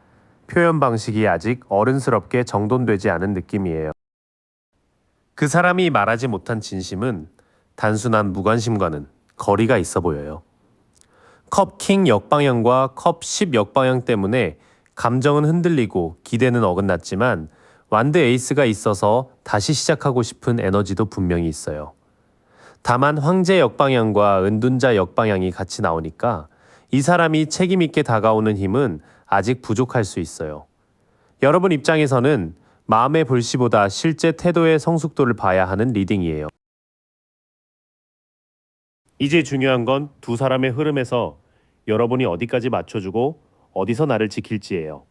표현 방식이 아직 어른스럽게 정돈되지 않은 느낌이에요. 그 사람이 말하지 못한 진심은 단순한 무관심과는 거리가 있어 보여요. 컵킹 역방향과 컵 10 역방향 때문에 감정은 흔들리고 기대는 어긋났지만 완드 에이스가 있어서 다시 시작하고 싶은 에너지도 분명히 있어요. 다만 황제 역방향과 은둔자 역방향이 같이 나오니까 이 사람이 책임있게 다가오는 힘은 아직 부족할 수 있어요. 여러분 입장에서는 마음의 불씨보다 실제 태도의 성숙도를 봐야 하는 리딩이에요. 이제 중요한 건 두 사람의 흐름에서 여러분이 어디까지 맞춰주고 어디서 나를 지킬지예요.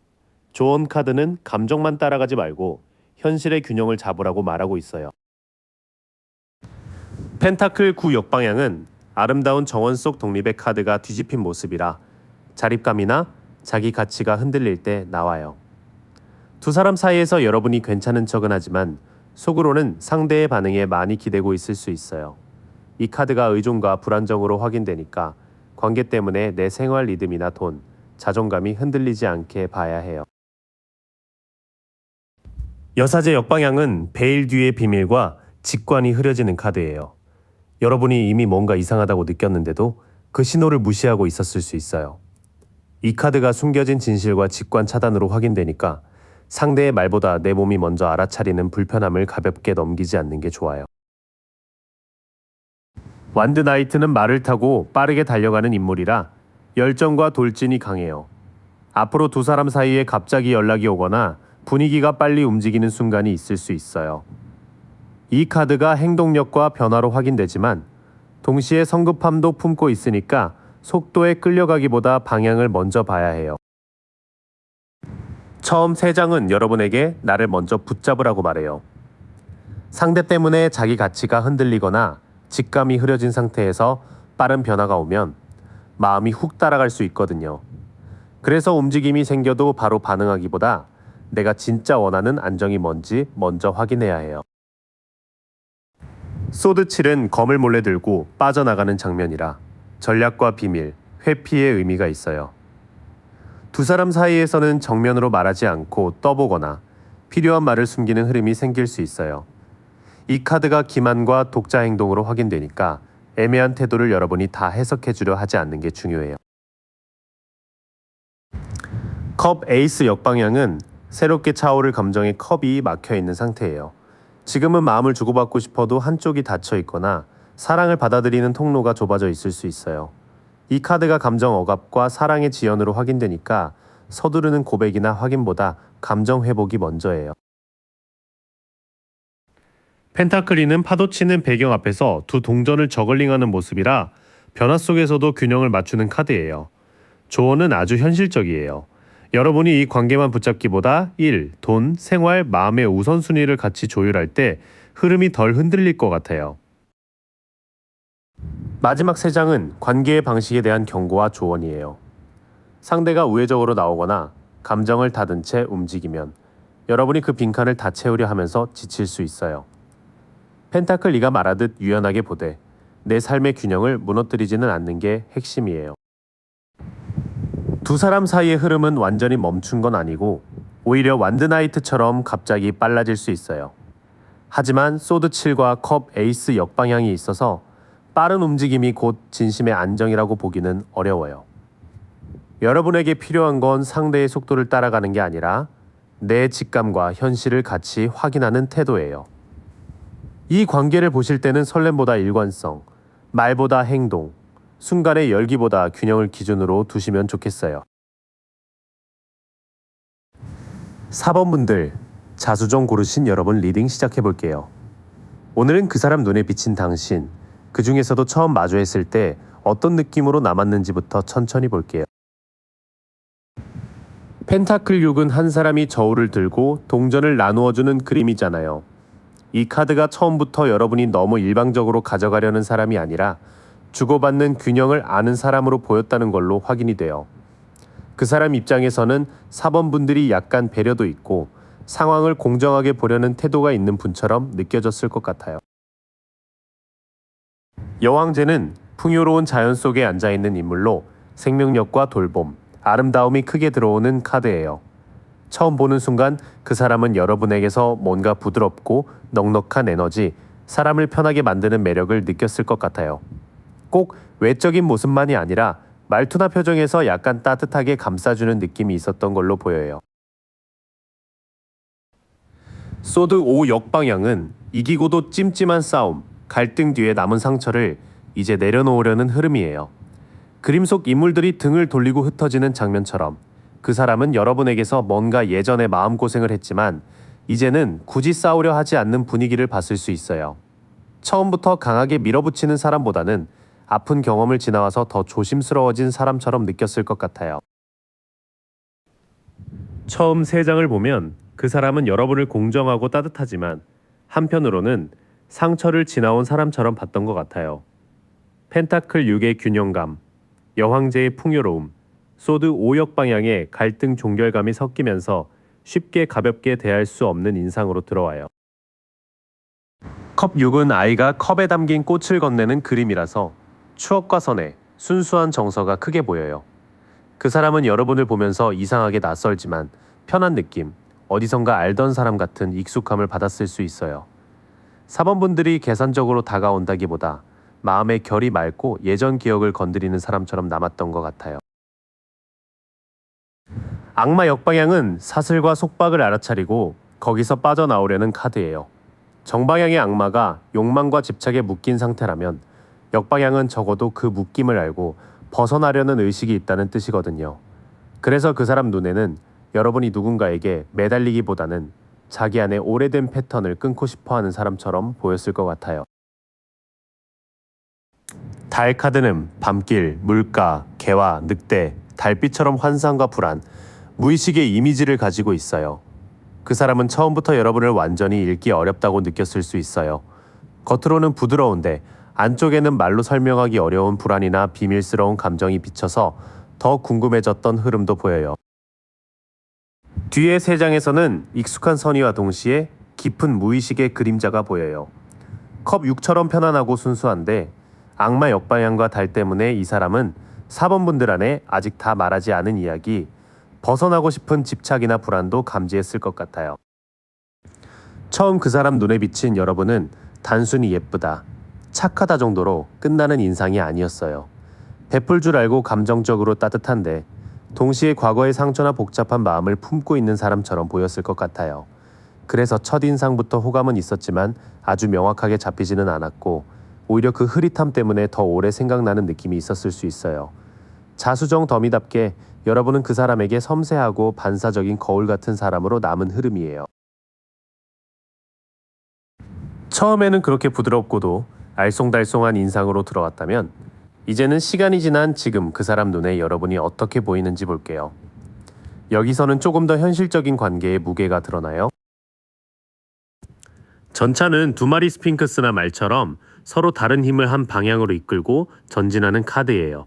조언 카드는 감정만 따라가지 말고 현실의 균형을 잡으라고 말하고 있어요. 펜타클 9 역방향은 아름다운 정원 속 독립의 카드가 뒤집힌 모습이라 자립감이나 자기 가치가 흔들릴 때 나와요. 두 사람 사이에서 여러분이 괜찮은 척은 하지만 속으로는 상대의 반응에 많이 기대고 있을 수 있어요. 이 카드가 의존과 불안정으로 확인되니까 관계 때문에 내 생활 리듬이나 돈, 자존감이 흔들리지 않게 봐야 해요. 여사제 역방향은 베일 뒤의 비밀과 직관이 흐려지는 카드예요. 여러분이 이미 뭔가 이상하다고 느꼈는데도 그 신호를 무시하고 있었을 수 있어요. 이 카드가 숨겨진 진실과 직관 차단으로 확인되니까 상대의 말보다 내 몸이 먼저 알아차리는 불편함을 가볍게 넘기지 않는 게 좋아요. 완드 나이트는 말을 타고 빠르게 달려가는 인물이라 열정과 돌진이 강해요. 앞으로 두 사람 사이에 갑자기 연락이 오거나 분위기가 빨리 움직이는 순간이 있을 수 있어요. 이 카드가 행동력과 변화로 확인되지만 동시에 성급함도 품고 있으니까 속도에 끌려가기보다 방향을 먼저 봐야 해요. 처음 3장은 여러분에게 나를 먼저 붙잡으라고 말해요. 상대 때문에 자기 가치가 흔들리거나 직감이 흐려진 상태에서 빠른 변화가 오면 마음이 훅 따라갈 수 있거든요. 그래서 움직임이 생겨도 바로 반응하기보다 내가 진짜 원하는 안정이 뭔지 먼저 확인해야 해요. 소드 7은 검을 몰래 들고 빠져나가는 장면이라 전략과 비밀, 회피의 의미가 있어요. 두 사람 사이에서는 정면으로 말하지 않고 떠보거나 필요한 말을 숨기는 흐름이 생길 수 있어요. 이 카드가 기만과 독자 행동으로 확인되니까 애매한 태도를 여러분이 다 해석해 주려 하지 않는 게 중요해요. 컵 에이스 역방향은 새롭게 차오를 감정의 컵이 막혀 있는 상태예요. 지금은 마음을 주고받고 싶어도 한쪽이 닫혀 있거나 사랑을 받아들이는 통로가 좁아져 있을 수 있어요. 이 카드가 감정 억압과 사랑의 지연으로 확인되니까 서두르는 고백이나 확인보다 감정 회복이 먼저예요. 펜타클리는 파도치는 배경 앞에서 두 동전을 저글링하는 모습이라 변화 속에서도 균형을 맞추는 카드예요. 조언은 아주 현실적이에요. 여러분이 이 관계만 붙잡기보다 일, 돈, 생활, 마음의 우선순위를 같이 조율할 때 흐름이 덜 흔들릴 것 같아요. 마지막 3장은 관계의 방식에 대한 경고와 조언이에요. 상대가 우회적으로 나오거나 감정을 닫은 채 움직이면 여러분이 그 빈칸을 다 채우려 하면서 지칠 수 있어요. 펜타클 2가 말하듯 유연하게 보되 내 삶의 균형을 무너뜨리지는 않는 게 핵심이에요. 두 사람 사이의 흐름은 완전히 멈춘 건 아니고 오히려 완드나이트처럼 갑자기 빨라질 수 있어요. 하지만 소드 7과 컵 에이스 역방향이 있어서 빠른 움직임이 곧 진심의 안정이라고 보기는 어려워요. 여러분에게 필요한 건 상대의 속도를 따라가는 게 아니라 내 직감과 현실을 같이 확인하는 태도예요. 이 관계를 보실 때는 설렘보다 일관성, 말보다 행동, 순간의 열기보다 균형을 기준으로 두시면 좋겠어요. 4번분들, 자수정 고르신 여러분 리딩 시작해볼게요. 오늘은 그 사람 눈에 비친 당신, 그 중에서도 처음 마주했을 때 어떤 느낌으로 남았는지부터 천천히 볼게요. 펜타클 6은 한 사람이 저울을 들고 동전을 나누어주는 그림이잖아요. 이 카드가 처음부터 여러분이 너무 일방적으로 가져가려는 사람이 아니라 주고받는 균형을 아는 사람으로 보였다는 걸로 확인이 돼요. 그 사람 입장에서는 4번 분들이 약간 배려도 있고 상황을 공정하게 보려는 태도가 있는 분처럼 느껴졌을 것 같아요. 여왕제는 풍요로운 자연 속에 앉아있는 인물로 생명력과 돌봄, 아름다움이 크게 들어오는 카드예요. 처음 보는 순간 그 사람은 여러분에게서 뭔가 부드럽고 넉넉한 에너지, 사람을 편하게 만드는 매력을 느꼈을 것 같아요. 꼭 외적인 모습만이 아니라 말투나 표정에서 약간 따뜻하게 감싸주는 느낌이 있었던 걸로 보여요. 소드 5 역방향은 이기고도 찜찜한 싸움, 갈등 뒤에 남은 상처를 이제 내려놓으려는 흐름이에요. 그림 속 인물들이 등을 돌리고 흩어지는 장면처럼 그 사람은 여러분에게서 뭔가 예전에 마음고생을 했지만 이제는 굳이 싸우려 하지 않는 분위기를 봤을 수 있어요. 처음부터 강하게 밀어붙이는 사람보다는 아픈 경험을 지나와서 더 조심스러워진 사람처럼 느꼈을 것 같아요. 처음 3장을 보면 그 사람은 여러분을 공정하고 따뜻하지만 한편으로는 상처를 지나온 사람처럼 봤던 것 같아요. 펜타클 6의 균형감, 여왕제의 풍요로움, 소드 5역 방향에 갈등 종결감이 섞이면서 쉽게 가볍게 대할 수 없는 인상으로 들어와요. 컵 6은 아이가 컵에 담긴 꽃을 건네는 그림이라서 추억과 선해 순수한 정서가 크게 보여요. 그 사람은 여러분을 보면서 이상하게 낯설지만 편한 느낌, 어디선가 알던 사람 같은 익숙함을 받았을 수 있어요. 4번 분들이 계산적으로 다가온다기보다 마음의 결이 맑고 예전 기억을 건드리는 사람처럼 남았던 것 같아요. 악마 역방향은 사슬과 속박을 알아차리고 거기서 빠져나오려는 카드예요. 정방향의 악마가 욕망과 집착에 묶인 상태라면 역방향은 적어도 그 묶임을 알고 벗어나려는 의식이 있다는 뜻이거든요. 그래서 그 사람 눈에는 여러분이 누군가에게 매달리기보다는 자기 안에 오래된 패턴을 끊고 싶어하는 사람처럼 보였을 것 같아요. 달 카드는 밤길, 물가, 개화, 늑대, 달빛처럼 환상과 불안, 무의식의 이미지를 가지고 있어요. 그 사람은 처음부터 여러분을 완전히 읽기 어렵다고 느꼈을 수 있어요. 겉으로는 부드러운데 안쪽에는 말로 설명하기 어려운 불안이나 비밀스러운 감정이 비쳐서 더 궁금해졌던 흐름도 보여요. 뒤에 3장에서는 익숙한 선의와 동시에 깊은 무의식의 그림자가 보여요. 컵 6처럼 편안하고 순수한데 악마 역방향과 달 때문에 이 사람은 4번 분들 안에 아직 다 말하지 않은 이야기, 벗어나고 싶은 집착이나 불안도 감지했을 것 같아요. 처음 그 사람 눈에 비친 여러분은 단순히 예쁘다, 착하다 정도로 끝나는 인상이 아니었어요. 베풀 줄 알고 감정적으로 따뜻한데 동시에 과거의 상처나 복잡한 마음을 품고 있는 사람처럼 보였을 것 같아요. 그래서 첫인상부터 호감은 있었지만 아주 명확하게 잡히지는 않았고 오히려 그 흐릿함 때문에 더 오래 생각나는 느낌이 있었을 수 있어요. 자수정 더미답게 여러분은 그 사람에게 섬세하고 반사적인 거울 같은 사람으로 남은 흐름이에요. 처음에는 그렇게 부드럽고도 알쏭달쏭한 인상으로 들어왔다면 이제는 시간이 지난 지금 그 사람 눈에 여러분이 어떻게 보이는지 볼게요. 여기서는 조금 더 현실적인 관계의 무게가 드러나요. 전차는 두 마리 스핑크스나 말처럼 서로 다른 힘을 한 방향으로 이끌고 전진하는 카드예요.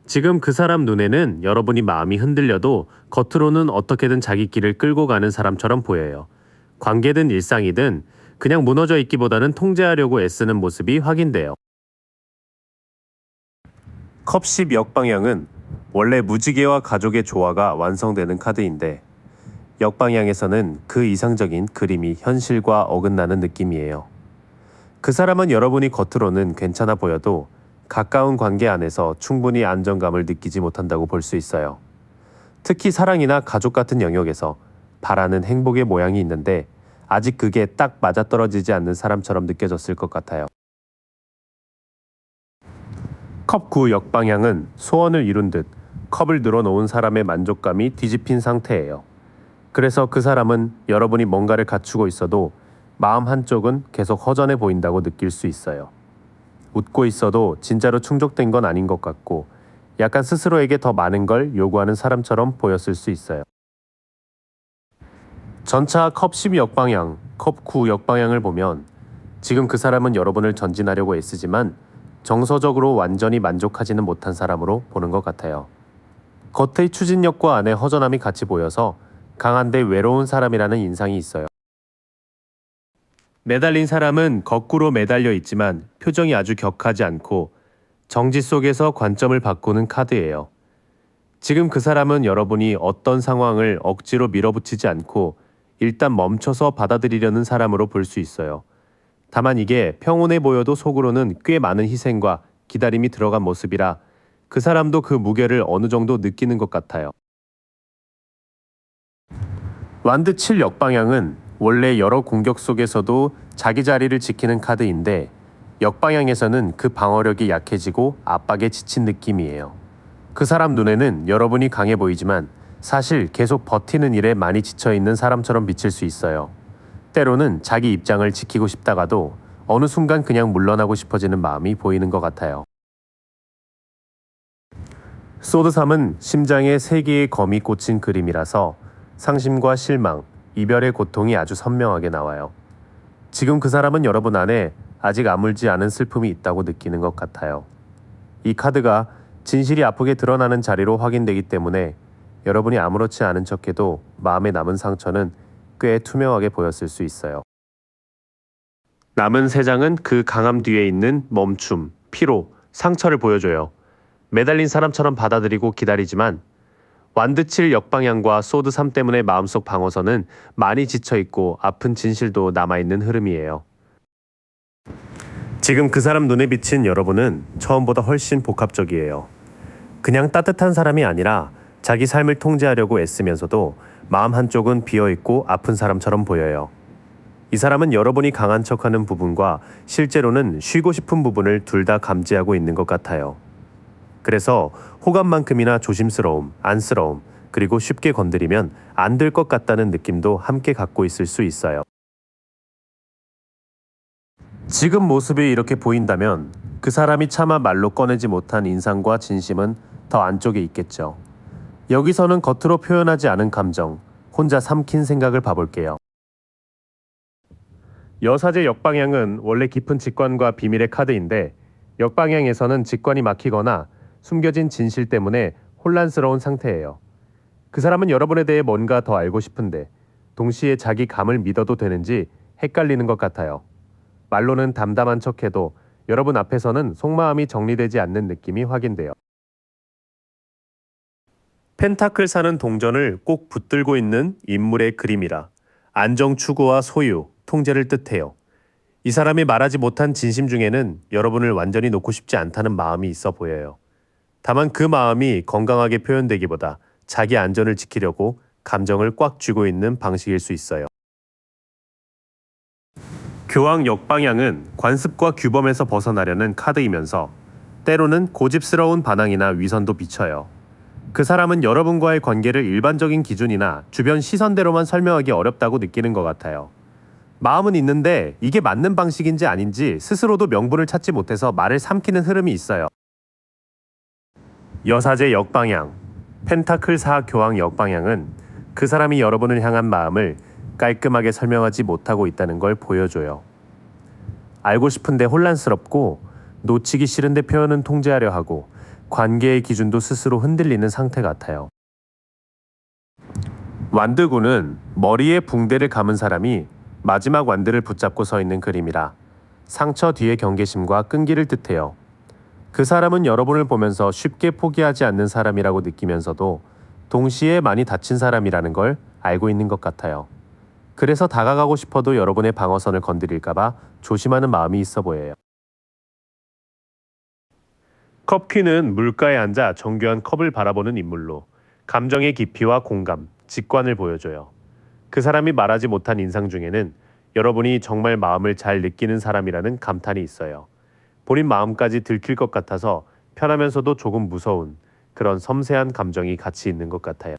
지금 그 사람 눈에는 여러분이 마음이 흔들려도 겉으로는 어떻게든 자기 길을 끌고 가는 사람처럼 보여요. 관계든 일상이든 그냥 무너져 있기보다는 통제하려고 애쓰는 모습이 확인돼요. 컵 10 역방향은 원래 무지개와 가족의 조화가 완성되는 카드인데 역방향에서는 그 이상적인 그림이 현실과 어긋나는 느낌이에요. 그 사람은 여러분이 겉으로는 괜찮아 보여도 가까운 관계 안에서 충분히 안정감을 느끼지 못한다고 볼 수 있어요. 특히 사랑이나 가족 같은 영역에서 바라는 행복의 모양이 있는데 아직 그게 딱 맞아떨어지지 않는 사람처럼 느껴졌을 것 같아요. 컵 9 역방향은 소원을 이룬 듯 컵을 늘어놓은 사람의 만족감이 뒤집힌 상태예요. 그래서 그 사람은 여러분이 뭔가를 갖추고 있어도 마음 한쪽은 계속 허전해 보인다고 느낄 수 있어요. 웃고 있어도 진짜로 충족된 건 아닌 것 같고 약간 스스로에게 더 많은 걸 요구하는 사람처럼 보였을 수 있어요. 전차 컵 10 역방향, 컵 9 역방향을 보면 지금 그 사람은 여러분을 전진하려고 애쓰지만 정서적으로 완전히 만족하지는 못한 사람으로 보는 것 같아요. 겉의 추진력과 안의 허전함이 같이 보여서 강한데 외로운 사람이라는 인상이 있어요. 매달린 사람은 거꾸로 매달려 있지만 표정이 아주 격하지 않고 정지 속에서 관점을 바꾸는 카드예요. 지금 그 사람은 여러분이 어떤 상황을 억지로 밀어붙이지 않고 일단 멈춰서 받아들이려는 사람으로 볼 수 있어요. 다만 이게 평온해 보여도 속으로는 꽤 많은 희생과 기다림이 들어간 모습이라 그 사람도 그 무게를 어느 정도 느끼는 것 같아요. 완드 7 역방향은 원래 여러 공격 속에서도 자기 자리를 지키는 카드인데 역방향에서는 그 방어력이 약해지고 압박에 지친 느낌이에요. 그 사람 눈에는 여러분이 강해 보이지만 사실 계속 버티는 일에 많이 지쳐있는 사람처럼 비칠 수 있어요. 때로는 자기 입장을 지키고 싶다가도 어느 순간 그냥 물러나고 싶어지는 마음이 보이는 것 같아요. 소드 3은 심장에 3개의 검이 꽂힌 그림이라서 상심과 실망, 이별의 고통이 아주 선명하게 나와요. 지금 그 사람은 여러분 안에 아직 아물지 않은 슬픔이 있다고 느끼는 것 같아요. 이 카드가 진실이 아프게 드러나는 자리로 확인되기 때문에 여러분이 아무렇지 않은 척해도 마음에 남은 상처는 꽤 투명하게 보였을 수 있어요. 남은 3장은 그 강함 뒤에 있는 멈춤, 피로, 상처를 보여줘요. 매달린 사람처럼 받아들이고 기다리지만 완드 7 역방향과 소드 3 때문에 마음속 방어선은 많이 지쳐있고 아픈 진실도 남아있는 흐름이에요. 지금 그 사람 눈에 비친 여러분은 처음보다 훨씬 복합적이에요. 그냥 따뜻한 사람이 아니라 자기 삶을 통제하려고 애쓰면서도 마음 한쪽은 비어있고 아픈 사람처럼 보여요. 이 사람은 여러분이 강한 척하는 부분과 실제로는 쉬고 싶은 부분을 둘 다 감지하고 있는 것 같아요. 그래서 호감만큼이나 조심스러움, 안쓰러움, 그리고 쉽게 건드리면 안 될 것 같다는 느낌도 함께 갖고 있을 수 있어요. 지금 모습이 이렇게 보인다면 그 사람이 차마 말로 꺼내지 못한 인상과 진심은 더 안쪽에 있겠죠. 여기서는 겉으로 표현하지 않은 감정, 혼자 삼킨 생각을 봐볼게요. 여사제 역방향은 원래 깊은 직관과 비밀의 카드인데 역방향에서는 직관이 막히거나 숨겨진 진실 때문에 혼란스러운 상태예요. 그 사람은 여러분에 대해 뭔가 더 알고 싶은데 동시에 자기 감을 믿어도 되는지 헷갈리는 것 같아요. 말로는 담담한 척해도 여러분 앞에서는 속마음이 정리되지 않는 느낌이 확인돼요. 펜타클 사는 동전을 꼭 붙들고 있는 인물의 그림이라 안정 추구와 소유, 통제를 뜻해요. 이 사람이 말하지 못한 진심 중에는 여러분을 완전히 놓고 싶지 않다는 마음이 있어 보여요. 다만 그 마음이 건강하게 표현되기보다 자기 안전을 지키려고 감정을 꽉 쥐고 있는 방식일 수 있어요. 교황 역방향은 관습과 규범에서 벗어나려는 카드이면서 때로는 고집스러운 반항이나 위선도 비춰요. 그 사람은 여러분과의 관계를 일반적인 기준이나 주변 시선대로만 설명하기 어렵다고 느끼는 것 같아요. 마음은 있는데 이게 맞는 방식인지 아닌지 스스로도 명분을 찾지 못해서 말을 삼키는 흐름이 있어요. 여사제 역방향, 펜타클 4 교황 역방향은 그 사람이 여러분을 향한 마음을 깔끔하게 설명하지 못하고 있다는 걸 보여줘요. 알고 싶은데 혼란스럽고 놓치기 싫은데 표현은 통제하려 하고 관계의 기준도 스스로 흔들리는 상태 같아요. 완드군은 머리에 붕대를 감은 사람이 마지막 완드를 붙잡고 서 있는 그림이라 상처 뒤의 경계심과 끈기를 뜻해요. 그 사람은 여러분을 보면서 쉽게 포기하지 않는 사람이라고 느끼면서도 동시에 많이 다친 사람이라는 걸 알고 있는 것 같아요. 그래서 다가가고 싶어도 여러분의 방어선을 건드릴까봐 조심하는 마음이 있어 보여요. 컵퀸은 물가에 앉아 정교한 컵을 바라보는 인물로 감정의 깊이와 공감, 직관을 보여줘요. 그 사람이 말하지 못한 인상 중에는 여러분이 정말 마음을 잘 느끼는 사람이라는 감탄이 있어요. 본인 마음까지 들킬 것 같아서 편하면서도 조금 무서운 그런 섬세한 감정이 같이 있는 것 같아요.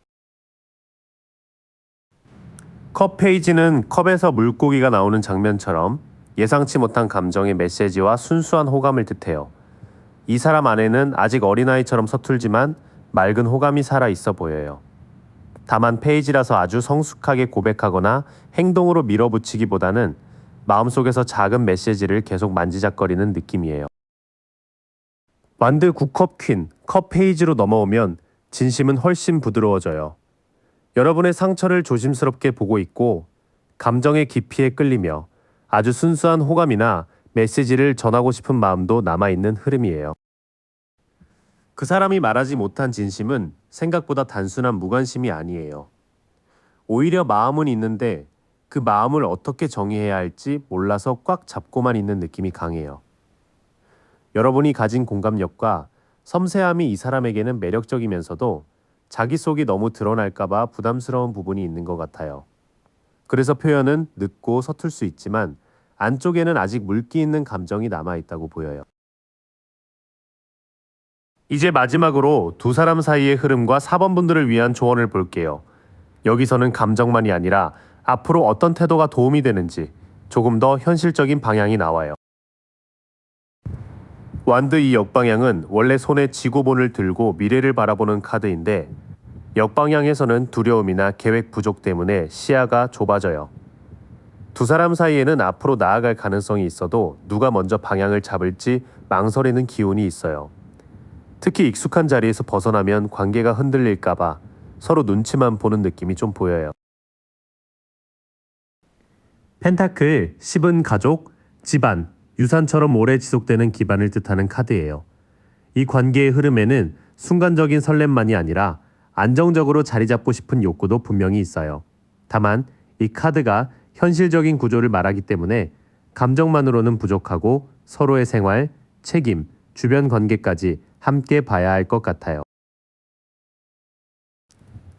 컵 페이지는 컵에서 물고기가 나오는 장면처럼 예상치 못한 감정의 메시지와 순수한 호감을 뜻해요. 이 사람 안에는 아직 어린아이처럼 서툴지만 맑은 호감이 살아 있어 보여요. 다만 페이지라서 아주 성숙하게 고백하거나 행동으로 밀어붙이기보다는 마음속에서 작은 메시지를 계속 만지작거리는 느낌이에요. 완드 9컵 퀸, 컵 페이지로 넘어오면 진심은 훨씬 부드러워져요. 여러분의 상처를 조심스럽게 보고 있고 감정의 깊이에 끌리며 아주 순수한 호감이나 메시지를 전하고 싶은 마음도 남아있는 흐름이에요. 그 사람이 말하지 못한 진심은 생각보다 단순한 무관심이 아니에요. 오히려 마음은 있는데 그 마음을 어떻게 정의해야 할지 몰라서 꽉 잡고만 있는 느낌이 강해요. 여러분이 가진 공감력과 섬세함이 이 사람에게는 매력적이면서도 자기 속이 너무 드러날까봐 부담스러운 부분이 있는 것 같아요. 그래서 표현은 늦고 서툴 수 있지만 안쪽에는 아직 물기 있는 감정이 남아있다고 보여요. 이제 마지막으로 두 사람 사이의 흐름과 4번 분들을 위한 조언을 볼게요. 여기서는 감정만이 아니라 앞으로 어떤 태도가 도움이 되는지 조금 더 현실적인 방향이 나와요. 완드 이 역방향은 원래 손에 지구본을 들고 미래를 바라보는 카드인데 역방향에서는 두려움이나 계획 부족 때문에 시야가 좁아져요. 두 사람 사이에는 앞으로 나아갈 가능성이 있어도 누가 먼저 방향을 잡을지 망설이는 기운이 있어요. 특히 익숙한 자리에서 벗어나면 관계가 흔들릴까봐 서로 눈치만 보는 느낌이 좀 보여요. 펜타클, 10은 가족, 집안, 유산처럼 오래 지속되는 기반을 뜻하는 카드예요. 이 관계의 흐름에는 순간적인 설렘만이 아니라 안정적으로 자리 잡고 싶은 욕구도 분명히 있어요. 다만 이 카드가 현실적인 구조를 말하기 때문에 감정만으로는 부족하고 서로의 생활, 책임, 주변 관계까지 함께 봐야 할 것 같아요.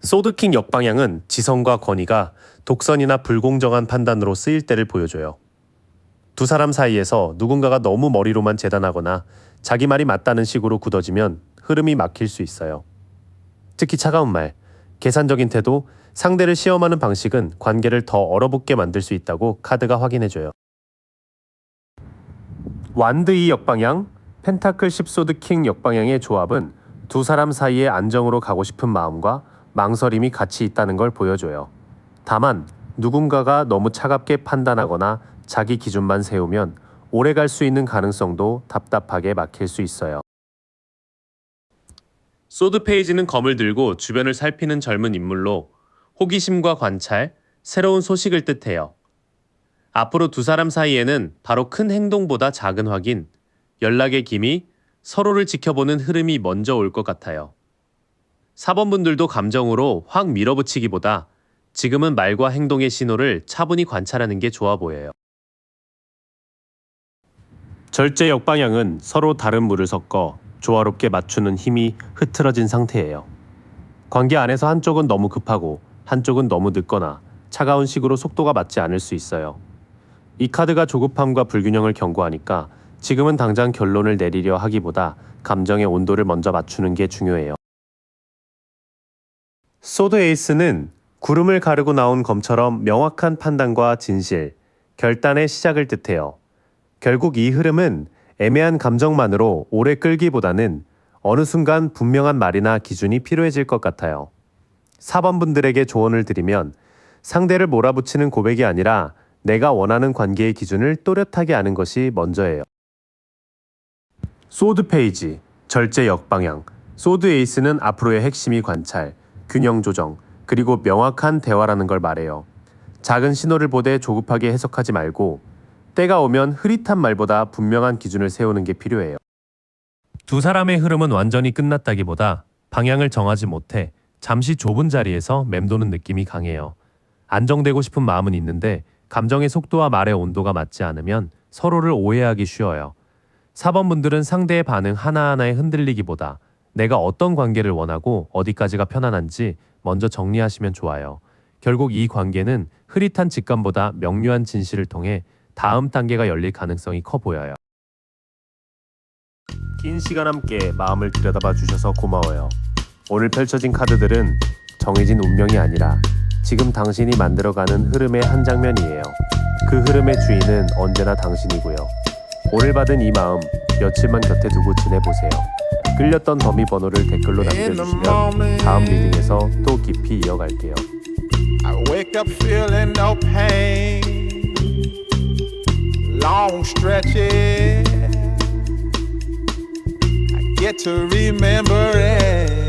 소드킹 역방향은 지성과 권위가 독선이나 불공정한 판단으로 쓰일 때를 보여줘요. 두 사람 사이에서 누군가가 너무 머리로만 재단하거나 자기 말이 맞다는 식으로 굳어지면 흐름이 막힐 수 있어요. 특히 차가운 말, 계산적인 태도, 상대를 시험하는 방식은 관계를 더 얼어붙게 만들 수 있다고 카드가 확인해줘요. 완드 2 역방향, 펜타클 10 소드 킹 역방향의 조합은 두 사람 사이의 안정으로 가고 싶은 마음과 망설임이 같이 있다는 걸 보여줘요. 다만 누군가가 너무 차갑게 판단하거나 자기 기준만 세우면 오래 갈 수 있는 가능성도 답답하게 막힐 수 있어요. 소드 페이지는 검을 들고 주변을 살피는 젊은 인물로 호기심과 관찰, 새로운 소식을 뜻해요. 앞으로 두 사람 사이에는 바로 큰 행동보다 작은 확인, 연락의 기미, 서로를 지켜보는 흐름이 먼저 올 것 같아요. 4번 분들도 감정으로 확 밀어붙이기보다 지금은 말과 행동의 신호를 차분히 관찰하는 게 좋아 보여요. 절제 역방향은 서로 다른 물을 섞어 조화롭게 맞추는 힘이 흐트러진 상태예요. 관계 안에서 한쪽은 너무 급하고 한쪽은 너무 늦거나 차가운 식으로 속도가 맞지 않을 수 있어요. 이 카드가 조급함과 불균형을 경고하니까 지금은 당장 결론을 내리려 하기보다 감정의 온도를 먼저 맞추는 게 중요해요. 소드 에이스는 구름을 가르고 나온 검처럼 명확한 판단과 진실, 결단의 시작을 뜻해요. 결국 이 흐름은 애매한 감정만으로 오래 끌기보다는 어느 순간 분명한 말이나 기준이 필요해질 것 같아요. 4번 분들에게 조언을 드리면 상대를 몰아붙이는 고백이 아니라 내가 원하는 관계의 기준을 또렷하게 아는 것이 먼저예요. 소드 페이지, 절제 역방향, 소드 에이스는 앞으로의 핵심이 관찰, 균형 조정, 그리고 명확한 대화라는 걸 말해요. 작은 신호를 보되 조급하게 해석하지 말고 때가 오면 흐릿한 말보다 분명한 기준을 세우는 게 필요해요. 두 사람의 흐름은 완전히 끝났다기보다 방향을 정하지 못해 잠시 좁은 자리에서 맴도는 느낌이 강해요. 안정되고 싶은 마음은 있는데 감정의 속도와 말의 온도가 맞지 않으면 서로를 오해하기 쉬워요. 4번 분들은 상대의 반응 하나하나에 흔들리기보다 내가 어떤 관계를 원하고 어디까지가 편안한지 먼저 정리하시면 좋아요. 결국 이 관계는 흐릿한 직감보다 명료한 진실을 통해 다음 단계가 열릴 가능성이 커 보여요. 긴 시간 함께 마음을 들여다봐 주셔서 고마워요. 오늘 펼쳐진 카드들은 정해진 운명이 아니라 지금 당신이 만들어가는 흐름의 한 장면이에요. 그 흐름의 주인은 언제나 당신이고요. 오늘 받은 이 마음 며칠만 곁에 두고 지내보세요. 끌렸던 더미 번호를 댓글로 남겨주시면 다음 리딩에서 또 깊이 이어갈게요. I wake up feeling no pain, long stretches, I get to remember it.